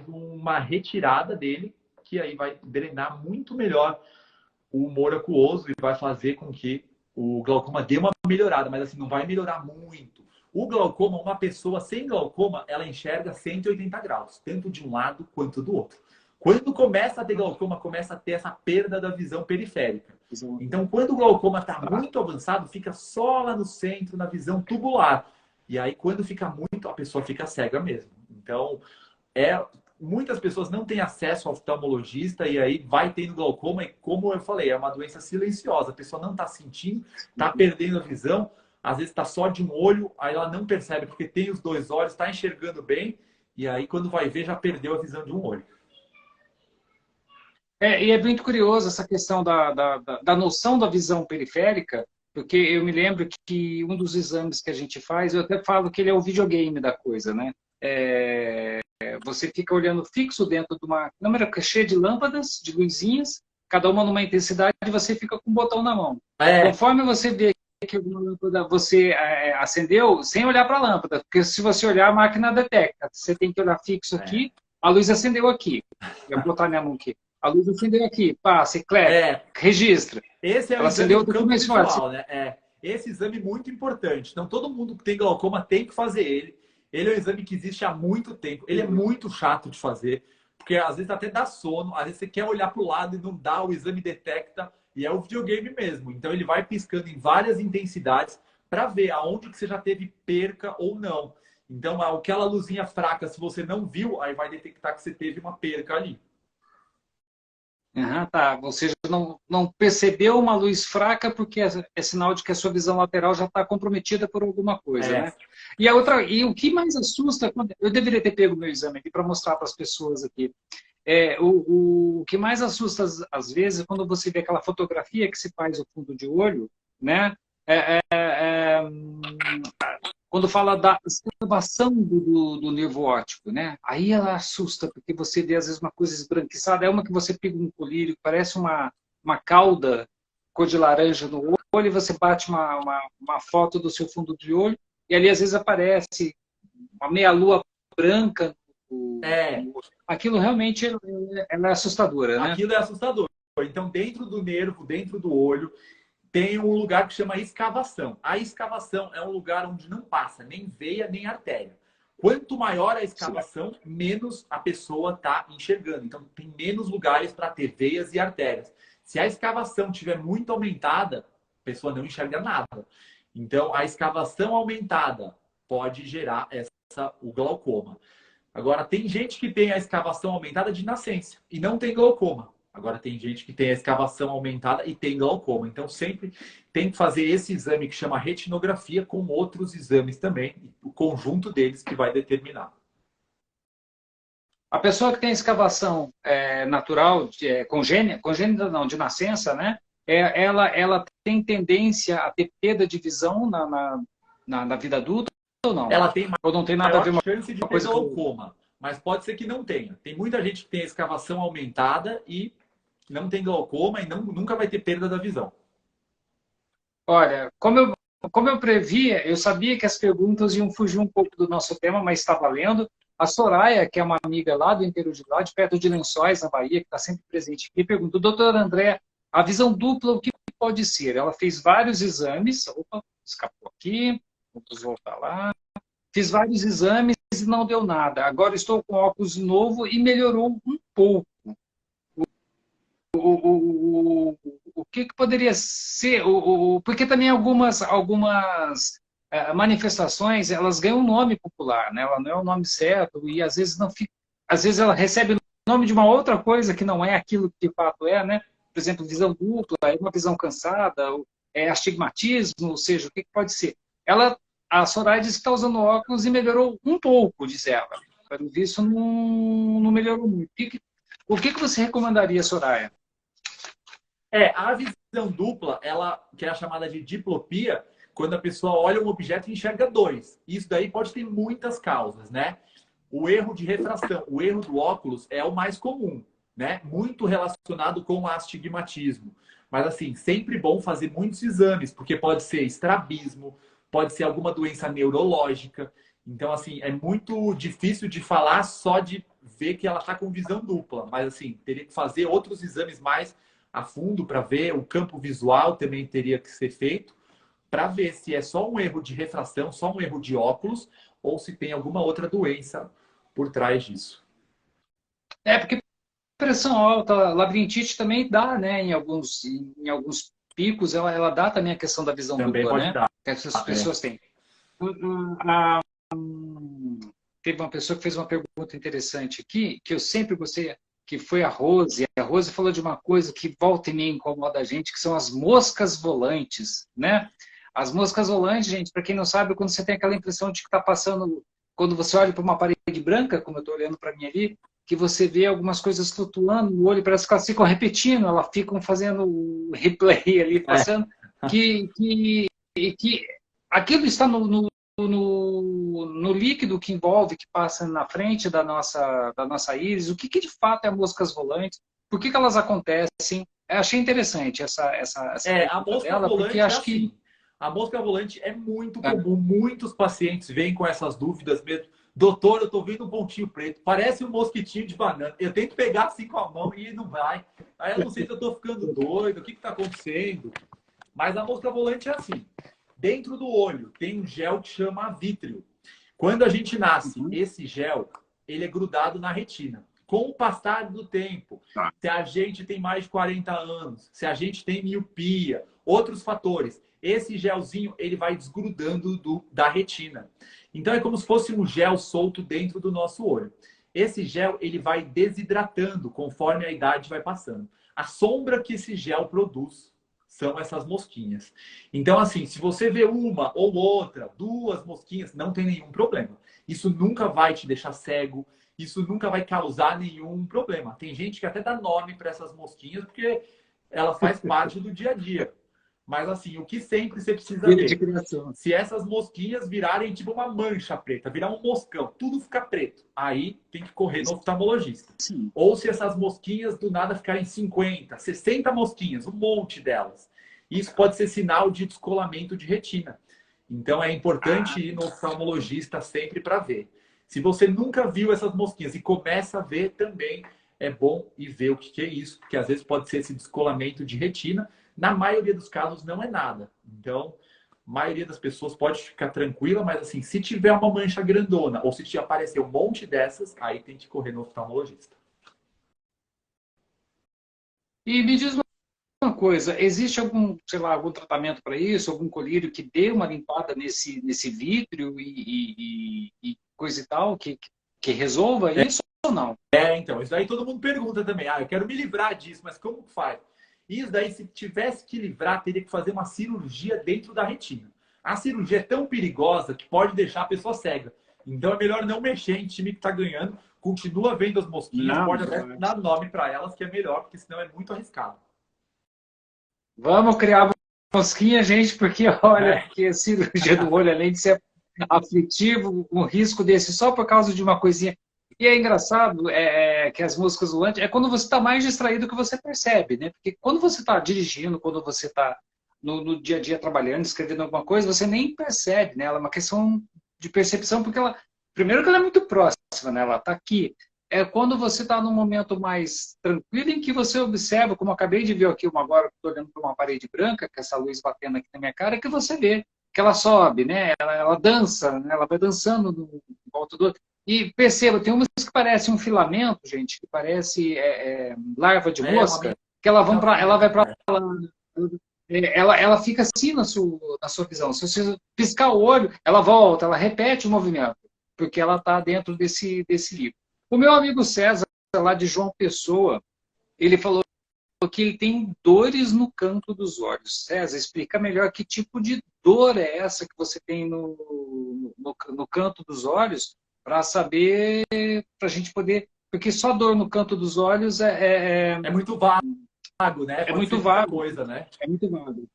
uma retirada dele, que aí vai drenar muito melhor o humor aquoso e vai fazer com que o glaucoma dê uma melhorada, mas assim, não vai melhorar muito. O glaucoma, uma pessoa sem glaucoma, ela enxerga 180 graus, tanto de um lado quanto do outro. Quando começa a ter glaucoma, começa a ter essa perda da visão periférica. Então, quando o glaucoma está muito avançado, fica só lá no centro, na visão tubular. E aí, quando fica muito, a pessoa fica cega mesmo. Então, muitas pessoas não têm acesso ao oftalmologista e aí vai tendo glaucoma e, como eu falei, é uma doença silenciosa. A pessoa não está sentindo, está perdendo a visão, às vezes está só de um olho, aí ela não percebe porque tem os dois olhos, está enxergando bem e aí quando vai ver já perdeu a visão de um olho. E é muito curioso essa questão da noção da visão periférica, porque eu me lembro que um dos exames que a gente faz, eu até falo que ele é o videogame da coisa, né? Você fica olhando fixo dentro de uma câmera cheia de lâmpadas, de luzinhas, cada uma numa intensidade, e você fica com o botão na mão. Conforme você vê que uma lâmpada você acendeu, sem olhar para a lâmpada, porque se você olhar, a máquina detecta. Você tem que olhar fixo aqui, a luz acendeu aqui. Eu vou botar minha mão aqui. A luz acendeu aqui, passa, registra. Esse é o Ela exame acendeu do campo visual, né? Esse exame é muito importante. Então, todo mundo que tem glaucoma tem que fazer ele. Ele é um exame que existe há muito tempo. Ele é muito chato de fazer, porque às vezes até dá sono, às vezes você quer olhar para o lado e não dá, o exame detecta, e é o videogame mesmo. Então, ele vai piscando em várias intensidades para ver aonde que você já teve perca ou não. Então, aquela luzinha fraca, se você não viu, aí vai detectar que você teve uma perca ali. Tá. Ou seja, não percebeu uma luz fraca porque é sinal de que a sua visão lateral já está comprometida por alguma coisa, né? E o que mais assusta, eu deveria ter pego meu exame aqui para mostrar para as pessoas aqui. O que mais assusta às vezes é quando você vê aquela fotografia que se faz o fundo de olho, né? Quando fala da escavação do nervo óptico, né? Aí ela assusta, porque você vê às vezes uma coisa esbranquiçada, é uma que você pega um colírio, parece uma cauda cor de laranja no olho, e você bate uma foto do seu fundo de olho, e ali às vezes aparece uma meia-lua branca. Aquilo realmente ela é assustadora, né? Aquilo é assustador. Então, dentro do nervo, dentro do olho, tem um lugar que chama escavação. A escavação é um lugar onde não passa nem veia nem artéria. Quanto maior a escavação, menos a pessoa está enxergando. Então, tem menos lugares para ter veias e artérias. Se a escavação estiver muito aumentada, a pessoa não enxerga nada. Então, a escavação aumentada pode gerar o glaucoma. Agora, tem gente que tem a escavação aumentada de nascença e não tem glaucoma. Agora, tem gente que tem a escavação aumentada e tem glaucoma. Então, sempre tem que fazer esse exame que chama retinografia com outros exames também, o conjunto deles que vai determinar. A pessoa que tem escavação natural, congênita não, de nascença, né? Ela tem tendência a ter perda de visão na vida adulta ou não? Ela tem ou não tem nada a ver maior uma chance de ter coisa glaucoma, mas pode ser que não tenha. Tem muita gente que tem a escavação aumentada e não tem glaucoma e nunca vai ter perda da visão. Olha, como eu previa, eu sabia que as perguntas iam fugir um pouco do nosso tema, mas está valendo. A Soraya, que é uma amiga lá do interior de lá, de perto de Lençóis, na Bahia, que está sempre presente aqui, perguntou, doutor André, a visão dupla, o que pode ser? Ela fez vários exames, opa, escapou aqui, vamos voltar lá. Fiz vários exames e não deu nada. Agora estou com óculos novo e melhorou um pouco. O que poderia ser? Porque também algumas manifestações elas ganham um nome popular, né? Ela não é o nome certo e às vezes não fica, às vezes ela recebe o nome de uma outra coisa que não é aquilo que de fato é, né? Por exemplo, visão dupla, é uma visão cansada, astigmatismo, ou seja, o que pode ser? A Soraya disse que está usando óculos e melhorou um pouco, diz ela. Pelo visto, não melhorou muito. O que você recomendaria, Soraya? A visão dupla, ela, que é a chamada de diplopia, quando a pessoa olha um objeto e enxerga dois. Isso daí pode ter muitas causas, né? O erro de refração, o erro do óculos é o mais comum, né? Muito relacionado com o astigmatismo. Mas, assim, sempre bom fazer muitos exames, porque pode ser estrabismo, pode ser alguma doença neurológica. Então, assim, é muito difícil de falar só de ver que ela está com visão dupla. Mas, assim, teria que fazer outros exames mais a fundo para ver. O campo visual também teria que ser feito para ver se é só um erro de refração, só um erro de óculos, ou se tem alguma outra doença por trás disso. Porque pressão alta, labirintite também dá, né? Em alguns picos, ela dá também a questão da visão Também dupla, pode né? dar. Que essas É. pessoas têm. Ah, Teve uma pessoa que fez uma pergunta interessante aqui, que eu sempre gostei, que foi a Rose. A Rose falou de uma coisa que volta e meia incomoda a gente, que são as moscas volantes, né? As moscas volantes, gente, para quem não sabe, quando você tem aquela impressão de que está passando, quando você olha para uma parede branca, como eu estou olhando para mim ali, que você vê algumas coisas flutuando no olho, parece que elas ficam repetindo, elas ficam fazendo o replay ali, É. passando, que aquilo está no líquido que envolve, que passa na frente da nossa íris, o que de fato é moscas volantes, por que elas acontecem. Eu achei interessante essa A pergunta mosca dela, porque volante é acho que. assim. A mosca volante é muito É, comum. Muitos pacientes vêm com essas dúvidas mesmo. Doutor, eu tô vendo um pontinho preto. Parece um mosquitinho de banana. Eu tento pegar assim com a mão e não vai. Aí eu não sei se eu tô ficando doido, o que que tá acontecendo. Mas a mosca volante é assim. Dentro do olho tem um gel que chama vítreo. Quando a gente nasce, uhum, esse gel, ele é grudado na retina. Com o passar do tempo, tá. se a gente tem mais de 40 anos, se a gente tem miopia, outros fatores, esse gelzinho ele vai desgrudando da retina. Então é como se fosse um gel solto dentro do nosso olho. Esse gel ele vai desidratando conforme a idade vai passando. A sombra que esse gel produz são essas mosquinhas. Então, assim, se você vê uma ou outra, duas mosquinhas, não tem nenhum problema. Isso nunca vai te deixar cego, isso nunca vai causar nenhum problema. Tem gente que até dá nome para essas mosquinhas porque ela faz parte do dia a dia. Mas, assim, o que sempre você precisa De ver? criação. Se essas mosquinhas virarem tipo uma mancha preta, virar um moscão, tudo ficar preto, aí tem que correr no oftalmologista. Sim. Ou se essas mosquinhas do nada ficarem 50, 60 mosquinhas, um monte delas. Isso pode ser sinal de descolamento de retina. Então é importante ir no oftalmologista sempre para ver. Se você nunca viu essas mosquinhas e começa a ver também, é bom ir ver o que é isso, porque às vezes pode ser esse descolamento de retina. Na maioria dos casos não é nada. Então, a maioria das pessoas pode ficar tranquila, mas assim, se tiver uma mancha grandona ou se te aparecer um monte dessas, aí tem que correr no oftalmologista. E me diz uma coisa, existe algum, sei lá, algum tratamento para isso, algum colírio que dê uma limpada nesse vítreo e coisa e tal, que resolva isso ou não? Então, isso daí todo mundo pergunta também. Ah, eu quero me livrar disso, mas como que faz? Isso daí, se tivesse que livrar, teria que fazer uma cirurgia dentro da retina. A cirurgia é tão perigosa que pode deixar a pessoa cega. Então é melhor não mexer em time que está ganhando. Continua vendo as mosquinhas, Não. pode até dar nome para elas, que é melhor, porque senão é muito arriscado. Vamos criar mosquinha, gente, porque olha, É. que a cirurgia do olho, além de ser aflitivo, um risco desse só por causa de uma coisinha. E é engraçado que as moscas volantes é quando você está mais distraído que você percebe, né? Porque quando você está dirigindo, quando você está no dia a dia trabalhando, escrevendo alguma coisa, você nem percebe, né? Ela é uma questão de percepção, porque ela, primeiro que ela é muito próxima, né? Ela está aqui. É quando você está num momento mais tranquilo em que você observa, como eu acabei de ver aqui uma agora, estou olhando para uma parede branca, com essa luz batendo aqui na minha cara, que você vê que ela sobe, né? Ela dança, né? Ela vai dançando em volta do outro. E perceba, tem umas que parecem um filamento, gente, que parece larva de É uma mosca, que ela vai para menina. ela fica assim na sua visão. Se você piscar o olho, ela volta, ela repete o movimento, porque ela está dentro desse livro. O meu amigo César, lá de João Pessoa, ele falou que ele tem dores no canto dos olhos. César, explica melhor que tipo de dor é essa que você tem no canto dos olhos, para saber, para a gente poder. Porque só dor no canto dos olhos É muito vago. vago, né? É Pode ser muito muita vago. coisa, né? É muito vago.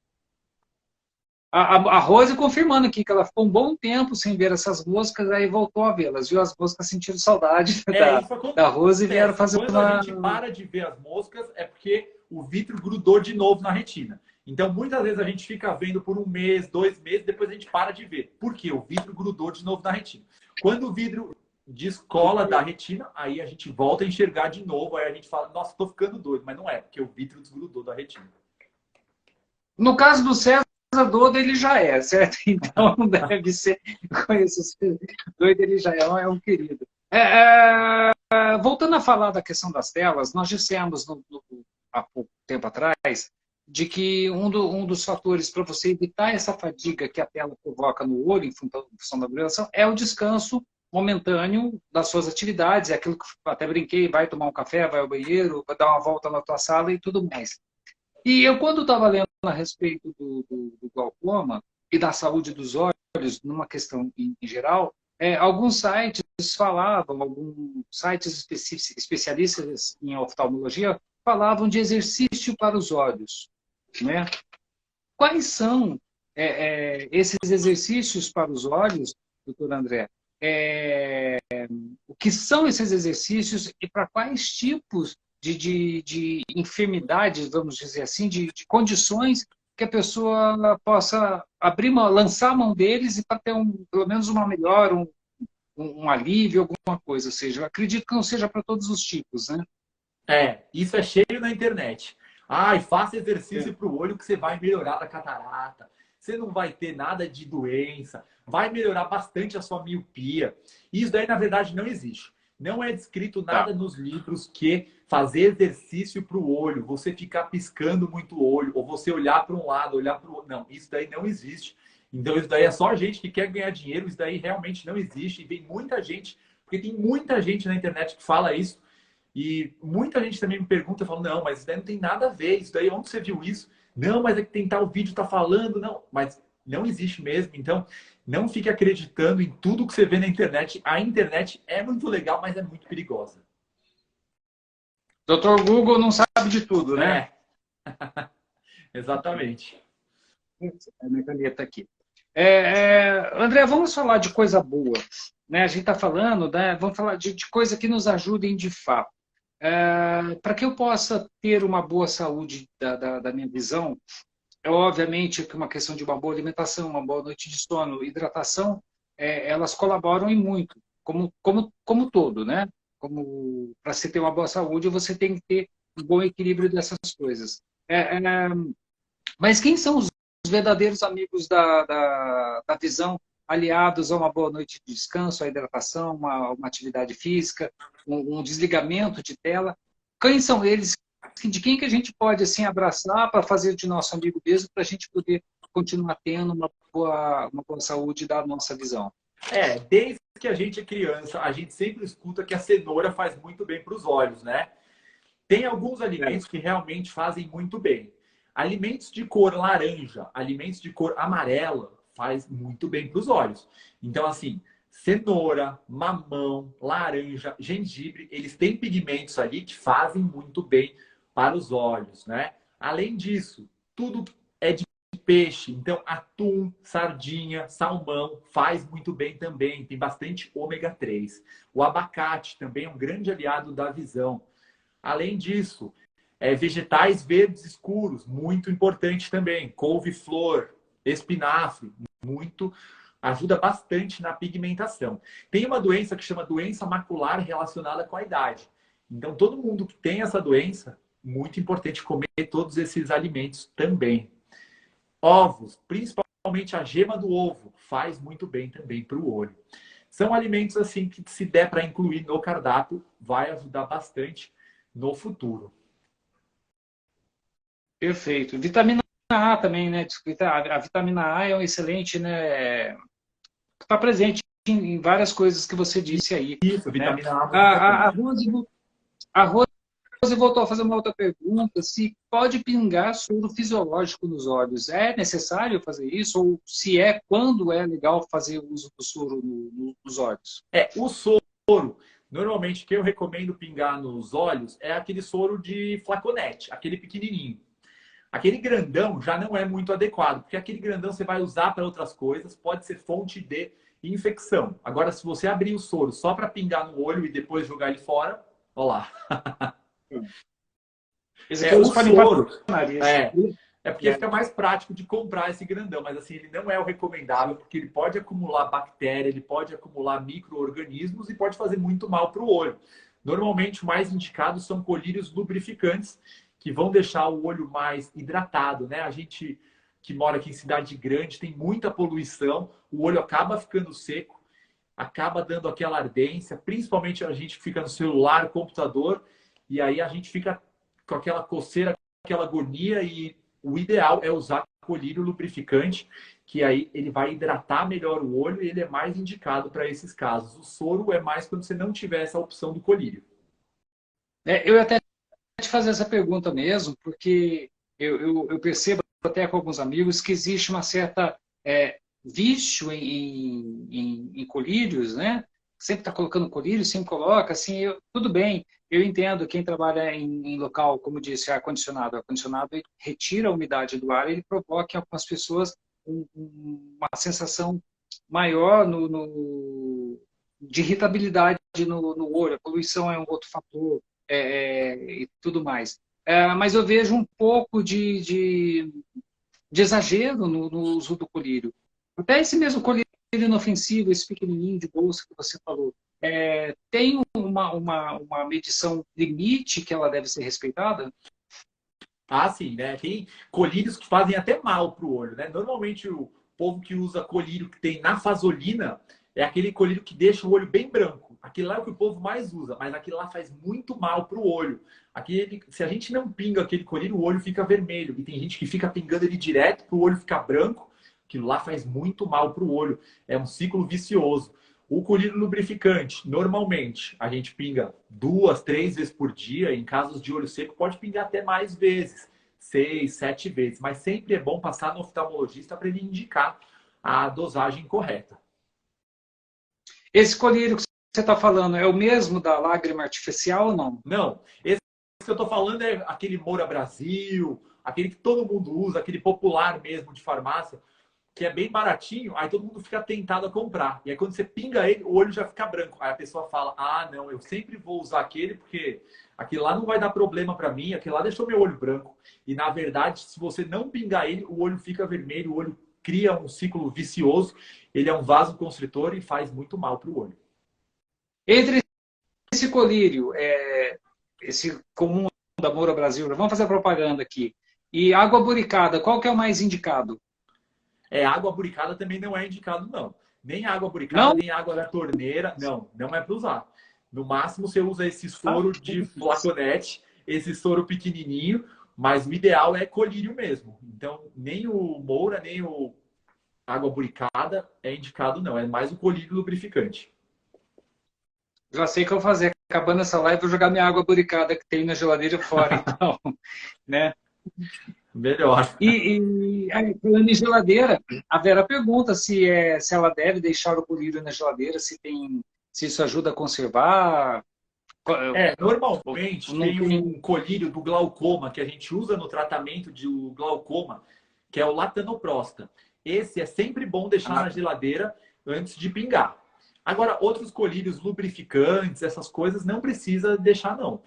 A Rose confirmando aqui que ela ficou um bom tempo sem ver essas moscas, aí voltou a vê-las, viu? As moscas sentiram saudade É, isso da Rose e vieram acontece. fazer Quando a uma. gente para de ver as moscas, é porque o vidro grudou de novo na retina. Então, muitas vezes a gente fica vendo por um mês, 2 meses, depois a gente para de ver. Por quê? O vidro grudou de novo na retina. Quando o vidro descola da retina, aí a gente volta a enxergar de novo, aí a gente fala, nossa, tô ficando doido, mas não é, porque o vidro desgrudou da retina. No caso do César Dodo, ele já é, certo? Então não deve ser. Eu conheço esse doido, ele já é um querido. Voltando a falar da questão das telas, nós dissemos há pouco tempo atrás de que um dos fatores para você evitar essa fadiga que a tela provoca no olho, em função da duração, é o descanso momentâneo das suas atividades, é aquilo que até brinquei, vai tomar um café, vai ao banheiro, vai dar uma volta na tua sala e tudo mais. E eu, quando estava lendo a respeito do glaucoma e da saúde dos olhos, numa questão em geral, alguns sites falavam, alguns sites especialistas em oftalmologia falavam de exercício para os olhos, né? Quais são esses exercícios para os olhos, doutor André? O que são esses exercícios e para quais tipos de enfermidades, vamos dizer assim, de condições que a pessoa possa lançar a mão deles e para ter pelo menos uma melhora, um alívio, alguma coisa. Ou seja, eu acredito que não seja para todos os tipos, né? Isso é cheio na internet. Ai, faça exercício para o olho que você vai melhorar da catarata. Você não vai ter nada de doença. Vai melhorar bastante a sua miopia. Isso daí, na verdade, não existe. Não é descrito Tá. nada nos livros que fazer exercício para o olho, você ficar piscando muito o olho, ou você olhar para um lado, olhar para o outro. Não, isso daí não existe. Então, isso daí é só gente que quer ganhar dinheiro. Isso daí realmente não existe. E vem muita gente, porque tem muita gente na internet que fala isso. E muita gente também me pergunta, fala, não, mas isso daí não tem nada a ver, isso daí, onde você viu isso? Não, mas é que tem tal vídeo tá falando, não, mas não existe mesmo. Então, não fique acreditando em tudo que você vê na internet. A internet é muito legal, mas é muito perigosa. Doutor Google não sabe de tudo, né? É, exatamente. É minha caneta aqui. André, vamos falar de coisa boa. Né? A gente está falando, né? Vamos falar de coisa que nos ajudem de fato. Para que eu possa ter uma boa saúde da minha visão, é obviamente que uma questão de uma boa alimentação, uma boa noite de sono, hidratação, elas colaboram e muito, como todo, né? Como para se ter uma boa saúde, você tem que ter um bom equilíbrio dessas coisas. Mas quem são os verdadeiros amigos da visão, aliados a uma boa noite de descanso, a hidratação, uma atividade física, um desligamento de tela? Quem são eles? De quem que a gente pode assim abraçar para fazer de nosso amigo mesmo, para a gente poder continuar tendo uma boa saúde da nossa visão? Desde que a gente é criança, a gente sempre escuta que a cenoura faz muito bem para os olhos, né? Tem alguns alimentos que realmente fazem muito bem. Alimentos de cor laranja, alimentos de cor amarela, faz muito bem para os olhos. Então, assim, cenoura, mamão, laranja, gengibre, eles têm pigmentos ali que fazem muito bem para os olhos, né? Além disso, tudo é de peixe. Então, atum, sardinha, salmão faz muito bem também. Tem bastante ômega 3. O abacate também é um grande aliado da visão. Além disso, vegetais verdes escuros, muito importante também. Couve-flor, espinafre, muito, ajuda bastante na pigmentação. Tem uma doença que chama doença macular relacionada com a idade. Então, todo mundo que tem essa doença, muito importante comer todos esses alimentos também. Ovos, principalmente a gema do ovo, faz muito bem também para o olho. São alimentos assim que, se der para incluir no cardápio, vai ajudar bastante no futuro. Perfeito. Vitamina A também, né? A vitamina A é um excelente, né? Está presente em várias coisas que você disse aí. Isso, Né? vitamina A é muito A importante. Rose, a Rose voltou a fazer uma outra pergunta, se pode pingar soro fisiológico nos olhos. É necessário fazer isso? Ou se quando é legal fazer o uso do soro nos olhos? O soro Normalmente, o que eu recomendo pingar nos olhos é aquele soro de flaconete, aquele pequenininho. Aquele grandão já não é muito adequado, porque aquele grandão você vai usar para outras coisas, pode ser fonte de infecção. Agora, se você abrir o soro só para pingar no olho e depois jogar ele fora, olha lá. Esse aqui É eu o uso para limpar soro. o nariz. É porque fica mais prático de comprar esse grandão, mas assim, ele não é o recomendável, porque ele pode acumular bactéria, ele pode acumular micro-organismos e pode fazer muito mal para o olho. Normalmente, o mais indicado são colírios lubrificantes, que vão deixar o olho mais hidratado, né? A gente que mora aqui em cidade grande tem muita poluição, o olho acaba ficando seco, acaba dando aquela ardência, principalmente a gente que fica no celular, computador, e aí a gente fica com aquela coceira, aquela agonia, e o ideal é usar colírio lubrificante, que aí ele vai hidratar melhor o olho e ele é mais indicado para esses casos. O soro é mais quando você não tiver essa opção do colírio. Eu ia até te fazer essa pergunta mesmo, porque eu percebo até com alguns amigos que existe uma certa vício em colírios, né? Sempre está colocando colírio, sempre coloca, assim, tudo bem, eu entendo quem trabalha em local, como disse, ar-condicionado. Ar-condicionado retira a umidade do ar, ele provoca em algumas pessoas uma sensação maior de irritabilidade no olho. A poluição é um outro fator e tudo mais. Mas eu vejo um pouco de exagero no uso do colírio. Até esse mesmo colírio inofensivo, esse pequenininho de bolsa que você falou, tem uma medição limite que ela deve ser respeitada? Ah, sim, né? Tem colírios que fazem até mal para o olho, né? Normalmente o povo que usa colírio que tem nafasolina é aquele colírio que deixa o olho bem branco. Aquilo lá é o que o povo mais usa, mas aquilo lá faz muito mal para o olho. Se a gente não pinga aquele colírio, o olho fica vermelho. E tem gente que fica pingando ele direto para o olho ficar branco. Aquilo lá faz muito mal para o olho. É um ciclo vicioso. O colírio lubrificante, normalmente, a gente pinga 2, 3 vezes por dia. Em casos de olho seco, pode pingar até mais vezes, 6, 7 vezes. Mas sempre é bom passar no oftalmologista para ele indicar a dosagem correta. Esse colírio que você está falando é o mesmo da lágrima artificial ou não? Não, esse que eu estou falando é aquele Moura Brasil, aquele que todo mundo usa, aquele popular mesmo de farmácia, que é bem baratinho, aí todo mundo fica tentado a comprar. E aí quando você pinga ele, o olho já fica branco. Aí a pessoa fala, ah, não, eu sempre vou usar aquele porque aquele lá não vai dar problema para mim, aquele lá deixou meu olho branco. E na verdade, se você não pingar ele, o olho fica vermelho, o olho cria um ciclo vicioso, ele é um vasoconstritor e faz muito mal para o olho. Entre esse colírio, esse comum da Moura Brasil, vamos fazer propaganda aqui, e água buricada, qual que é o mais indicado? Água buricada também não é indicado, não. Nem água buricada, Não? nem água da torneira. Não, não é para usar. No máximo, você usa esse soro de flaconete, esse soro pequenininho, mas o ideal é colírio mesmo. Então, nem o Moura, nem o água buricada é indicado, não. É mais o colírio lubrificante. Já sei o que eu vou fazer. Acabando essa live, vou jogar minha água buricada que tem na geladeira fora, então, né? Melhor. Falando em geladeira, a Vera pergunta se ela deve deixar o colírio na geladeira, se isso ajuda a conservar. Normalmente Não tem tem... um colírio do glaucoma que a gente usa no tratamento de glaucoma, que é o latanoprosta. Esse é sempre bom deixar na geladeira antes de pingar. Agora, outros colírios lubrificantes, essas coisas, não precisa deixar, não.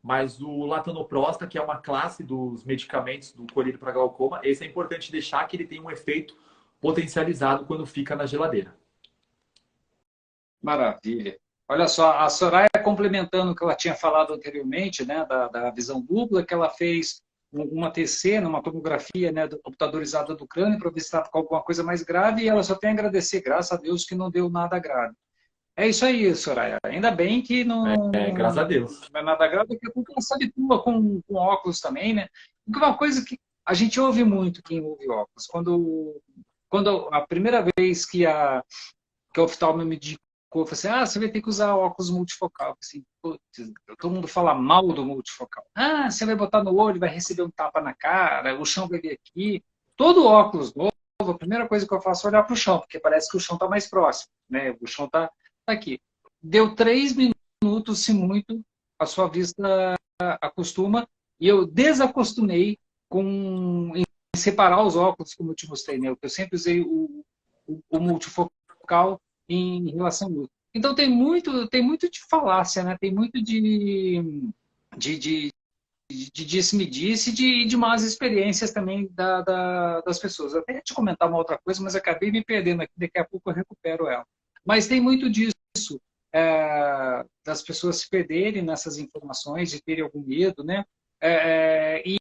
Mas o latanoprosta, que é uma classe dos medicamentos do colírio para glaucoma, esse é importante deixar que ele tem um efeito potencializado quando fica na geladeira. Maravilha. Olha só, a Soraya complementando o que ela tinha falado anteriormente, né, da visão dupla, que ela fez uma TC, uma tomografia, né, computadorizada do crânio para ver se estava com alguma coisa mais grave, e ela só tem a agradecer, graças a Deus, que não deu nada grave. É isso aí, Soraya. Ainda bem que Graças a Deus. não é nada grave, porque ela se habitua com óculos também, né? Porque uma coisa que a gente ouve muito, quem ouve óculos, quando a primeira vez que o oftalmo me indicou, falou assim, você vai ter que usar óculos multifocal. Assim, putz, todo mundo fala mal do multifocal. Você vai botar no olho, vai receber um tapa na cara, o chão vai vir aqui. Todo óculos novo, a primeira coisa que eu faço é olhar para o chão, porque parece que o chão está mais próximo, né? O chão está aqui. Deu 3 minutos, minutos, se muito, a sua vista acostuma. E eu desacostumei em separar os óculos, como eu te mostrei, né? Eu sempre usei o multifocal em relação ao uso. Então tem muito de falácia, né? Tem muito de, de, de disse-me-disse e de más experiências também das pessoas. Eu até ia te comentar uma outra coisa, mas acabei me perdendo aqui, daqui a pouco eu recupero ela. Mas tem muito disso, das pessoas se perderem nessas informações, de terem algum medo, né?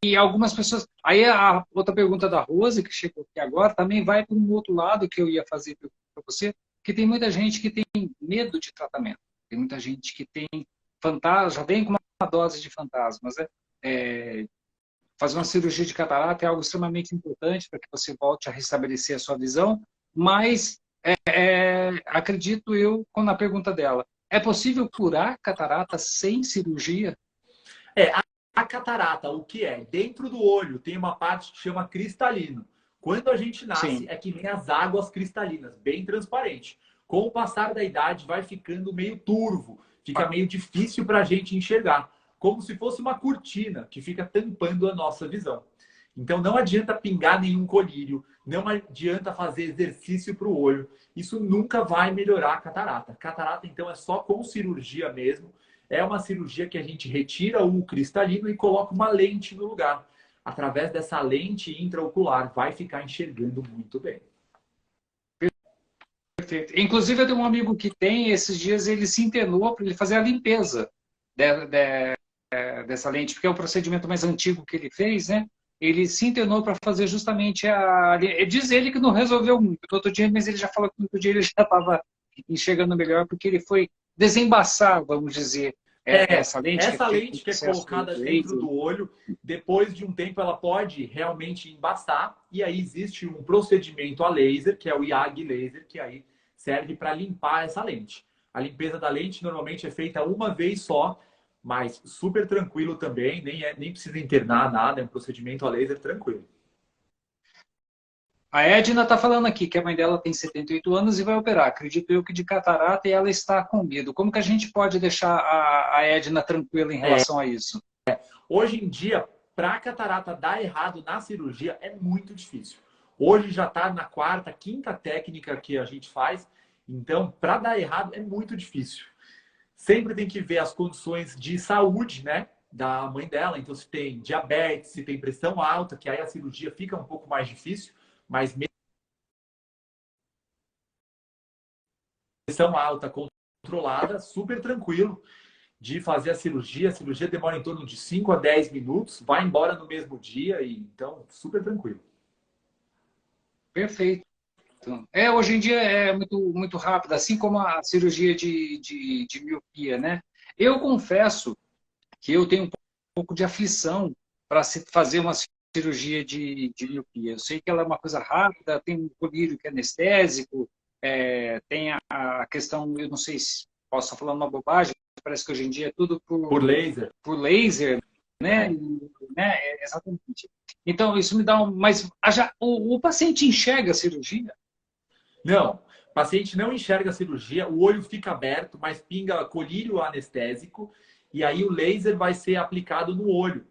E algumas pessoas... Aí a outra pergunta da Rose, que chegou aqui agora, também vai para um outro lado que eu ia fazer para você, que tem muita gente que tem medo de tratamento. Tem muita gente que tem fantasma, já vem com uma dose de fantasmas, né? Fazer uma cirurgia de catarata é algo extremamente importante para que você volte a restabelecer a sua visão, mas acredito eu, na pergunta dela, é possível curar catarata sem cirurgia? A catarata, o que é? Dentro do olho tem uma parte que chama cristalino. Quando a gente nasce, Sim. é que nem as águas cristalinas, bem transparente. Com o passar da idade, vai ficando meio turvo, fica meio difícil para a gente enxergar, como se fosse uma cortina que fica tampando a nossa visão. Então não adianta pingar nenhum colírio, não adianta fazer exercício para o olho. Isso nunca vai melhorar a catarata. Catarata, então, é só com cirurgia mesmo. É uma cirurgia que a gente retira o cristalino e coloca uma lente no lugar. Através dessa lente intraocular, vai ficar enxergando muito bem. Perfeito. Inclusive, eu tenho um amigo que tem, esses dias ele se internou para ele fazer a limpeza dessa lente, porque é o procedimento mais antigo que ele fez, né? Ele se internou para fazer justamente diz ele que não resolveu muito no outro dia, mas ele já falou que no outro dia ele já estava enxergando melhor, porque ele foi desembaçar, vamos dizer, essa lente que é Essa feita com lente que é processo colocada dentro laser. do olho, depois de um tempo ela pode realmente embaçar, e aí existe um procedimento a laser, que é o IAG laser, que aí serve para limpar essa lente. A limpeza da lente normalmente é feita uma vez só, mas super tranquilo também, nem precisa internar nada, é um procedimento a laser tranquilo. A Edna está falando aqui que a mãe dela tem 78 anos e vai operar. Acredito eu que de catarata e ela está com medo. Como que a gente pode deixar a Edna tranquila em relação a isso? Hoje em dia, para a catarata dar errado na cirurgia é muito difícil. Hoje já está na quarta, quinta técnica que a gente faz, então para dar errado é muito difícil. Sempre tem que ver as condições de saúde, né, da mãe dela. Então, se tem diabetes, se tem pressão alta, que aí a cirurgia fica um pouco mais difícil, mas mesmo pressão alta controlada, super tranquilo de fazer a cirurgia. A cirurgia demora em torno de 5 a 10 minutos, vai embora no mesmo dia, e então super tranquilo. Perfeito. Hoje em dia é muito rápido, assim como a cirurgia de miopia, né? Eu confesso que eu tenho um pouco de aflição para se fazer uma cirurgia de miopia. Eu sei que ela é uma coisa rápida, tem um colírio que é anestésico, tem a questão, eu não sei se posso estar falando uma bobagem, parece que hoje em dia é tudo Por laser? por laser, né? É. Exatamente. Então, isso me dá um... Mas o paciente enxerga a cirurgia? Não, o paciente não enxerga a cirurgia, o olho fica aberto, mas pinga colírio anestésico, e aí o laser vai ser aplicado no olho.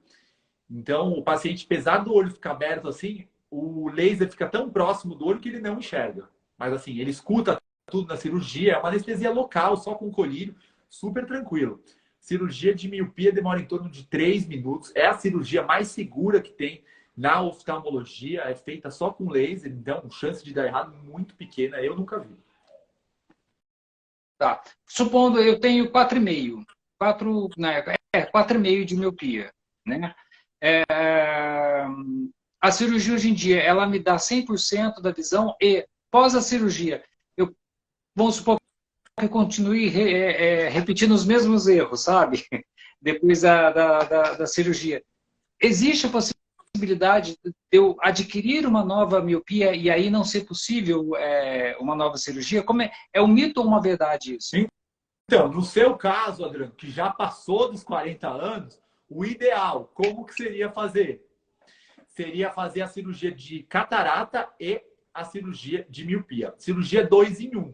Então, o paciente, apesar do olho ficar aberto assim, o laser fica tão próximo do olho que ele não enxerga. Mas assim, ele escuta tudo na cirurgia, é uma anestesia local, só com colírio, super tranquilo. Cirurgia de miopia demora em torno de 3 minutos, é a cirurgia mais segura que tem na oftalmologia, é feita só com laser, então chance de dar errado muito pequena, eu nunca vi. Tá. Supondo eu tenho 4,5, 4,5 de miopia, né? É, a cirurgia hoje em dia, ela me dá 100% da visão e pós a cirurgia, vamos supor que eu continue repetindo os mesmos erros, sabe? Depois da cirurgia. Existe a possibilidade de eu adquirir uma nova miopia e aí não ser possível uma nova cirurgia? Como é um mito ou uma verdade isso? Então, no seu caso, Adriano, que já passou dos 40 anos, o ideal, como que seria fazer? Seria fazer a cirurgia de catarata e a cirurgia de miopia. Cirurgia 2 em 1.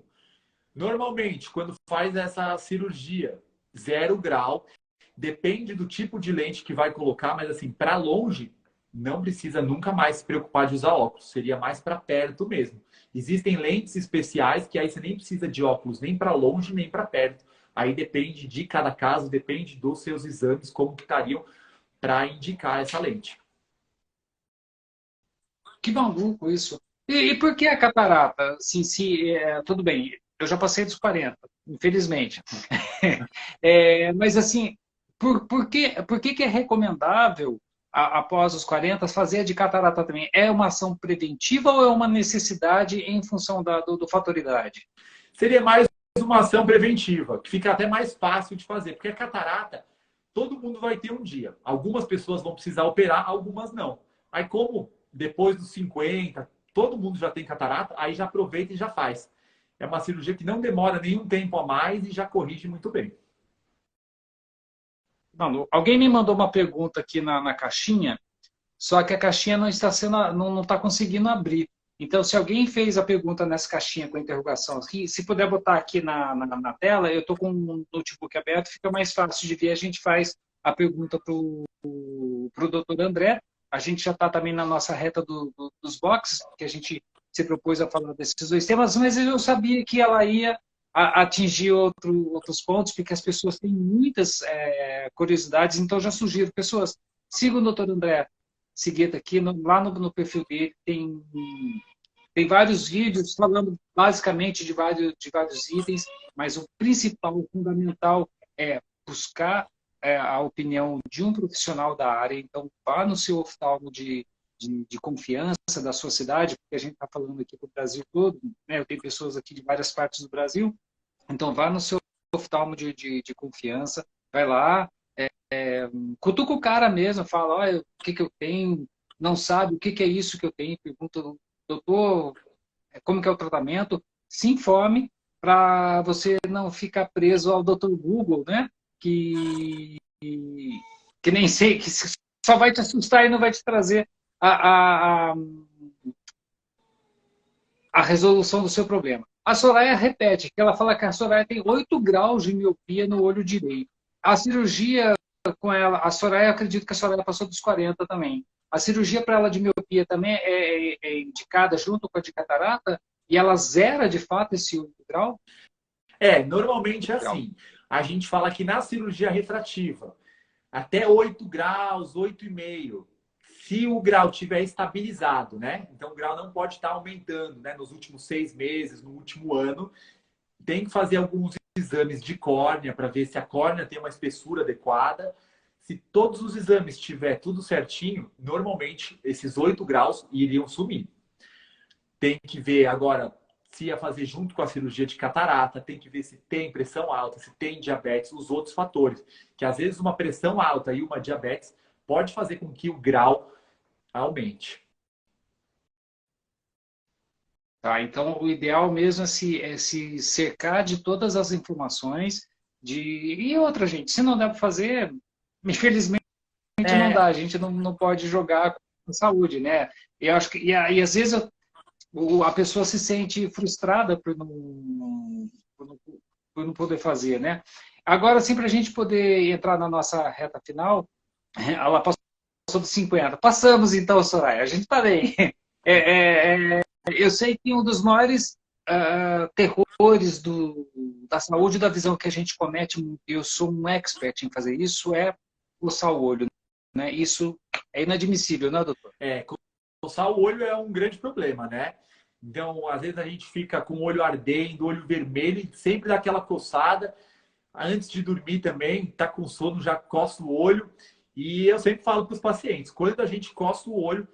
Normalmente, quando faz essa cirurgia, 0 grau. Depende do tipo de lente que vai colocar, mas assim, para longe, não precisa nunca mais se preocupar de usar óculos. Seria mais para perto mesmo. Existem lentes especiais que aí você nem precisa de óculos nem para longe nem para perto. Aí depende de cada caso, depende dos seus exames, como que estariam para indicar essa lente. Que maluco isso. E por que a catarata? Assim, tudo bem, eu já passei dos 40, infelizmente. Mas assim, por que é recomendável, após os 40, fazer a de catarata também? É uma ação preventiva ou é uma necessidade em função do fator idade? Seria mais uma ação preventiva, que fica até mais fácil de fazer, porque a catarata, todo mundo vai ter um dia. Algumas pessoas vão precisar operar, algumas não. Aí, como depois dos 50, todo mundo já tem catarata, aí já aproveita e já faz. É uma cirurgia que não demora nenhum tempo a mais e já corrige muito bem. Não, alguém me mandou uma pergunta aqui na caixinha, só que a caixinha não está sendo, não está conseguindo abrir. Então, se alguém fez a pergunta nessa caixinha com interrogação aqui, se puder botar aqui na tela, eu estou com um notebook aberto, fica mais fácil de ver. A gente faz a pergunta para o doutor André. A gente já está também na nossa reta dos boxes, que a gente se propôs a falar desses dois temas, mas eu sabia que ela ia atingir outros pontos, porque as pessoas têm muitas curiosidades, então já sugiro, pessoas, sigam o doutor André Sigueta aqui, lá no perfil dele, tem vários vídeos falando basicamente de vários itens, mas o principal, o fundamental é buscar a opinião de um profissional da área. Então, vá no seu oftalmo de confiança da sua cidade, porque a gente está falando aqui para o Brasil todo, né? Eu tenho pessoas aqui de várias partes do Brasil, então vá no seu oftalmo de confiança, vai lá, cutuca o cara mesmo, fala, olha, o que eu tenho, não sabe o que é isso que eu tenho, pergunta, doutor, como que é o tratamento, se informe para você não ficar preso ao doutor Google, né? Que nem sei, que só vai te assustar e não vai te trazer a, a, a resolução do seu problema. A Soraya repete, que ela fala que a Soraya tem 8 graus de miopia no olho direito. A cirurgia com ela, a Soraya, eu acredito que a Soraya passou dos 40 também. A cirurgia para ela de miopia também é indicada junto com a de catarata e ela zera de fato esse 8 grau? Normalmente é assim. A gente fala que na cirurgia refrativa, até 8 graus, 8,5, se o grau tiver estabilizado, né? Então o grau não pode estar aumentando, né? Nos últimos 6 meses, no último ano, tem que fazer alguns exames de córnea para ver se a córnea tem uma espessura adequada. Se todos os exames tiver tudo certinho, normalmente esses 8 graus iriam sumir. Tem que ver agora se ia fazer junto com a cirurgia de catarata, tem que ver se tem pressão alta, se tem diabetes, os outros fatores. Que às vezes uma pressão alta e uma diabetes pode fazer com que o grau aumente. Tá, então, o ideal mesmo é se cercar de todas as informações. E outra, gente, se não dá para fazer, infelizmente não dá. A gente não pode jogar com a saúde, né? Eu acho que, e às vezes a pessoa se sente frustrada por não poder fazer, né? Agora, assim, para a gente poder entrar na nossa reta final, ela passou dos 50. Passamos, então, Soraya. A gente está bem. Eu sei que um dos maiores terrores da saúde e da visão que a gente comete, eu sou um expert em fazer isso, é coçar o olho. Né? Isso é inadmissível, né, doutor? Coçar o olho é um grande problema, né? Então, às vezes a gente fica com o olho ardendo, olho vermelho, e sempre dá aquela coçada. Antes de dormir também, tá com sono, já coça o olho. E eu sempre falo para os pacientes, quando a gente coça o olho,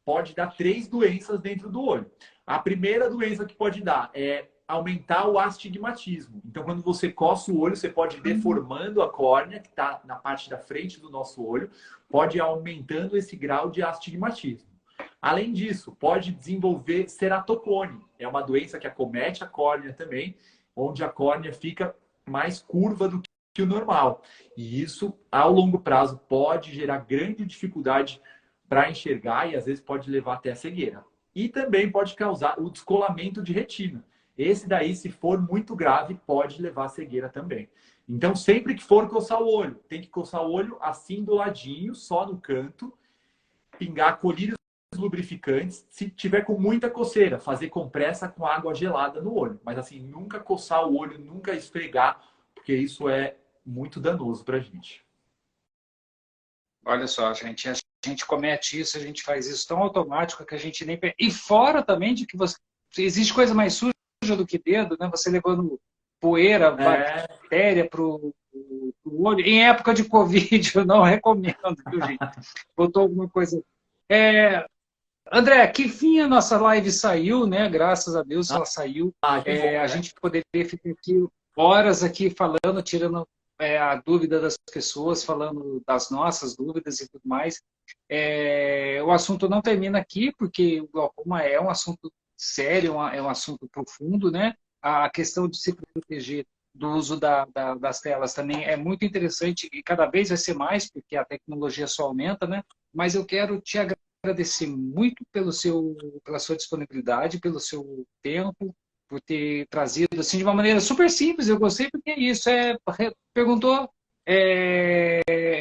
pode dar 3 doenças dentro do olho. A primeira doença que pode dar é aumentar o astigmatismo. Então, quando você coça o olho, você pode ir deformando a córnea, que está na parte da frente do nosso olho, pode ir aumentando esse grau de astigmatismo. Além disso, pode desenvolver ceratocone. É uma doença que acomete a córnea também, onde a córnea fica mais curva do que o normal. E isso, ao longo prazo, pode gerar grande dificuldade para enxergar e às vezes pode levar até a cegueira. E também pode causar o descolamento de retina. Esse daí, se for muito grave, pode levar a cegueira também. Então, sempre que for coçar o olho, tem que coçar o olho assim do ladinho, só no canto, pingar colírios lubrificantes. Se tiver com muita coceira, fazer compressa com água gelada no olho. Mas assim, nunca coçar o olho, nunca esfregar, porque isso é muito danoso para a gente. Olha só, gente, a gente comete isso, a gente faz isso tão automático que a gente nem... E fora também de que você... existe coisa mais suja do que dedo, né? Você levando poeira, bactéria para o olho. Em época de Covid, eu não recomendo, viu, gente? Botou alguma coisa... André, que fim a nossa live saiu, né? Graças a Deus ela saiu. Que bom, né? A gente poderia ficar aqui horas aqui falando, tirando a dúvida das pessoas, falando das nossas dúvidas e tudo mais. O assunto não termina aqui, porque o glaucoma é um assunto sério, é um assunto profundo, né? A questão de se proteger do uso das telas também é muito interessante e cada vez vai ser mais, porque a tecnologia só aumenta, né? Mas eu quero te agradecer muito pela sua disponibilidade, pelo seu tempo, por ter trazido assim de uma maneira super simples. Eu gostei porque é isso, perguntou,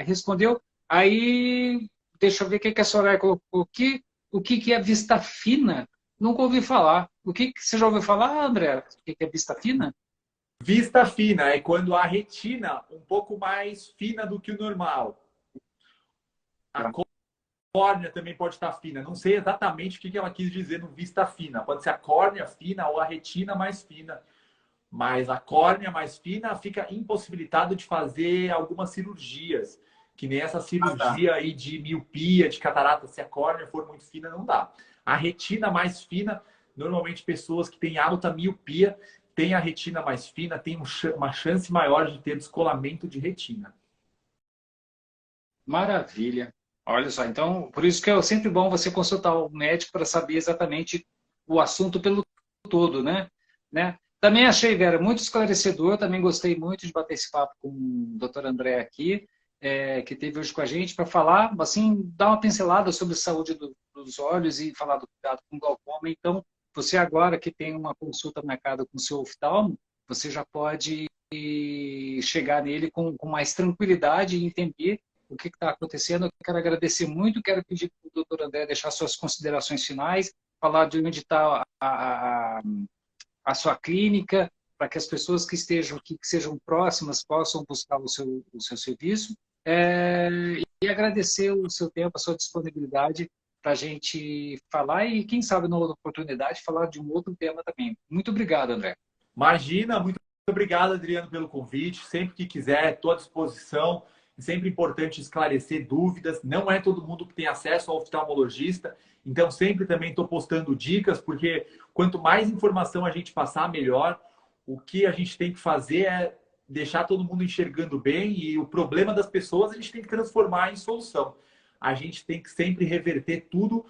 respondeu. Aí, deixa eu ver o que a Soraya colocou aqui. O que é vista fina? Nunca ouvi falar. O que você já ouviu falar, André? O que é vista fina? Vista fina é quando a retina um pouco mais fina do que o normal. A córnea também pode estar fina. Não sei exatamente o que ela quis dizer no vista fina. Pode ser a córnea fina ou a retina mais fina. Mas a córnea mais fina fica impossibilitado de fazer algumas cirurgias. Que nem essa cirurgia aí de miopia, de catarata. Se a córnea for muito fina, não dá. A retina mais fina, normalmente pessoas que têm alta miopia, têm a retina mais fina, têm uma chance maior de ter descolamento de retina. Maravilha. Olha só, então, por isso que é sempre bom você consultar o médico para saber exatamente o assunto pelo todo, né? Também achei, Vera, muito esclarecedor, também gostei muito de bater esse papo com o Dr. André aqui, que esteve hoje com a gente, para falar, assim, dar uma pincelada sobre a saúde dos olhos e falar do cuidado com glaucoma. Então, você agora que tem uma consulta marcada com o seu oftalmo, você já pode chegar nele com mais tranquilidade e entender o que está acontecendo. Eu quero agradecer muito, quero pedir para o doutor André deixar suas considerações finais, falar de onde está a sua clínica, para que as pessoas que estejam aqui, que sejam próximas, possam buscar o seu serviço. E agradecer o seu tempo, a sua disponibilidade para a gente falar e, quem sabe, numa outra oportunidade, falar de um outro tema também. Muito obrigado, André. Imagina, muito obrigado, Adriano, pelo convite. Sempre que quiser, estou à disposição. Sempre importante esclarecer dúvidas. Não é todo mundo que tem acesso ao oftalmologista. Então, sempre também estou postando dicas, porque quanto mais informação a gente passar, melhor. O que a gente tem que fazer é deixar todo mundo enxergando bem e o problema das pessoas a gente tem que transformar em solução. A gente tem que sempre reverter tudo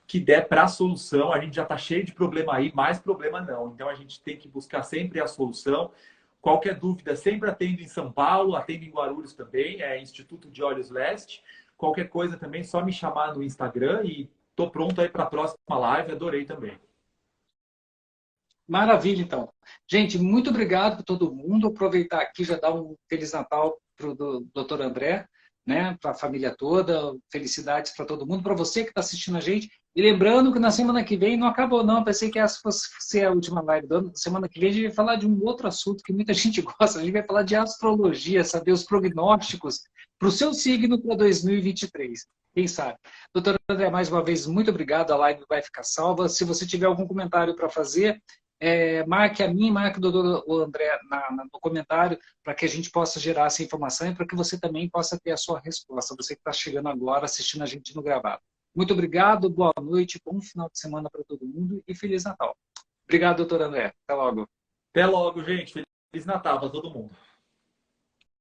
que der para a solução. A gente já está cheio de problema aí, mais problema não. Então, a gente tem que buscar sempre a solução. Qualquer dúvida, sempre atendo em São Paulo, atendo em Guarulhos também, é Instituto de Olhos Leste. Qualquer coisa também, só me chamar no Instagram e estou pronto aí para a próxima live, adorei também. Maravilha, então. Gente, muito obrigado para todo mundo. Aproveitar aqui já dar um Feliz Natal para o Dr. André, né? Para a família toda, felicidades para todo mundo, para você que está assistindo a gente. E lembrando que na semana que vem não acabou, não. Pensei que essa fosse ser a última live do ano. Semana que vem a gente vai falar de um outro assunto que muita gente gosta. A gente vai falar de astrologia, saber os prognósticos para o seu signo para 2023. Quem sabe? Doutor André, mais uma vez, muito obrigado. A live vai ficar salva. Se você tiver algum comentário para fazer, marque a mim, marque o doutor André no comentário para que a gente possa gerar essa informação e para que você também possa ter a sua resposta. Você que está chegando agora, assistindo a gente no gravado. Muito obrigado, boa noite, bom final de semana para todo mundo e Feliz Natal. Obrigado, doutor André. Até logo. Até logo, gente. Feliz Natal para todo mundo.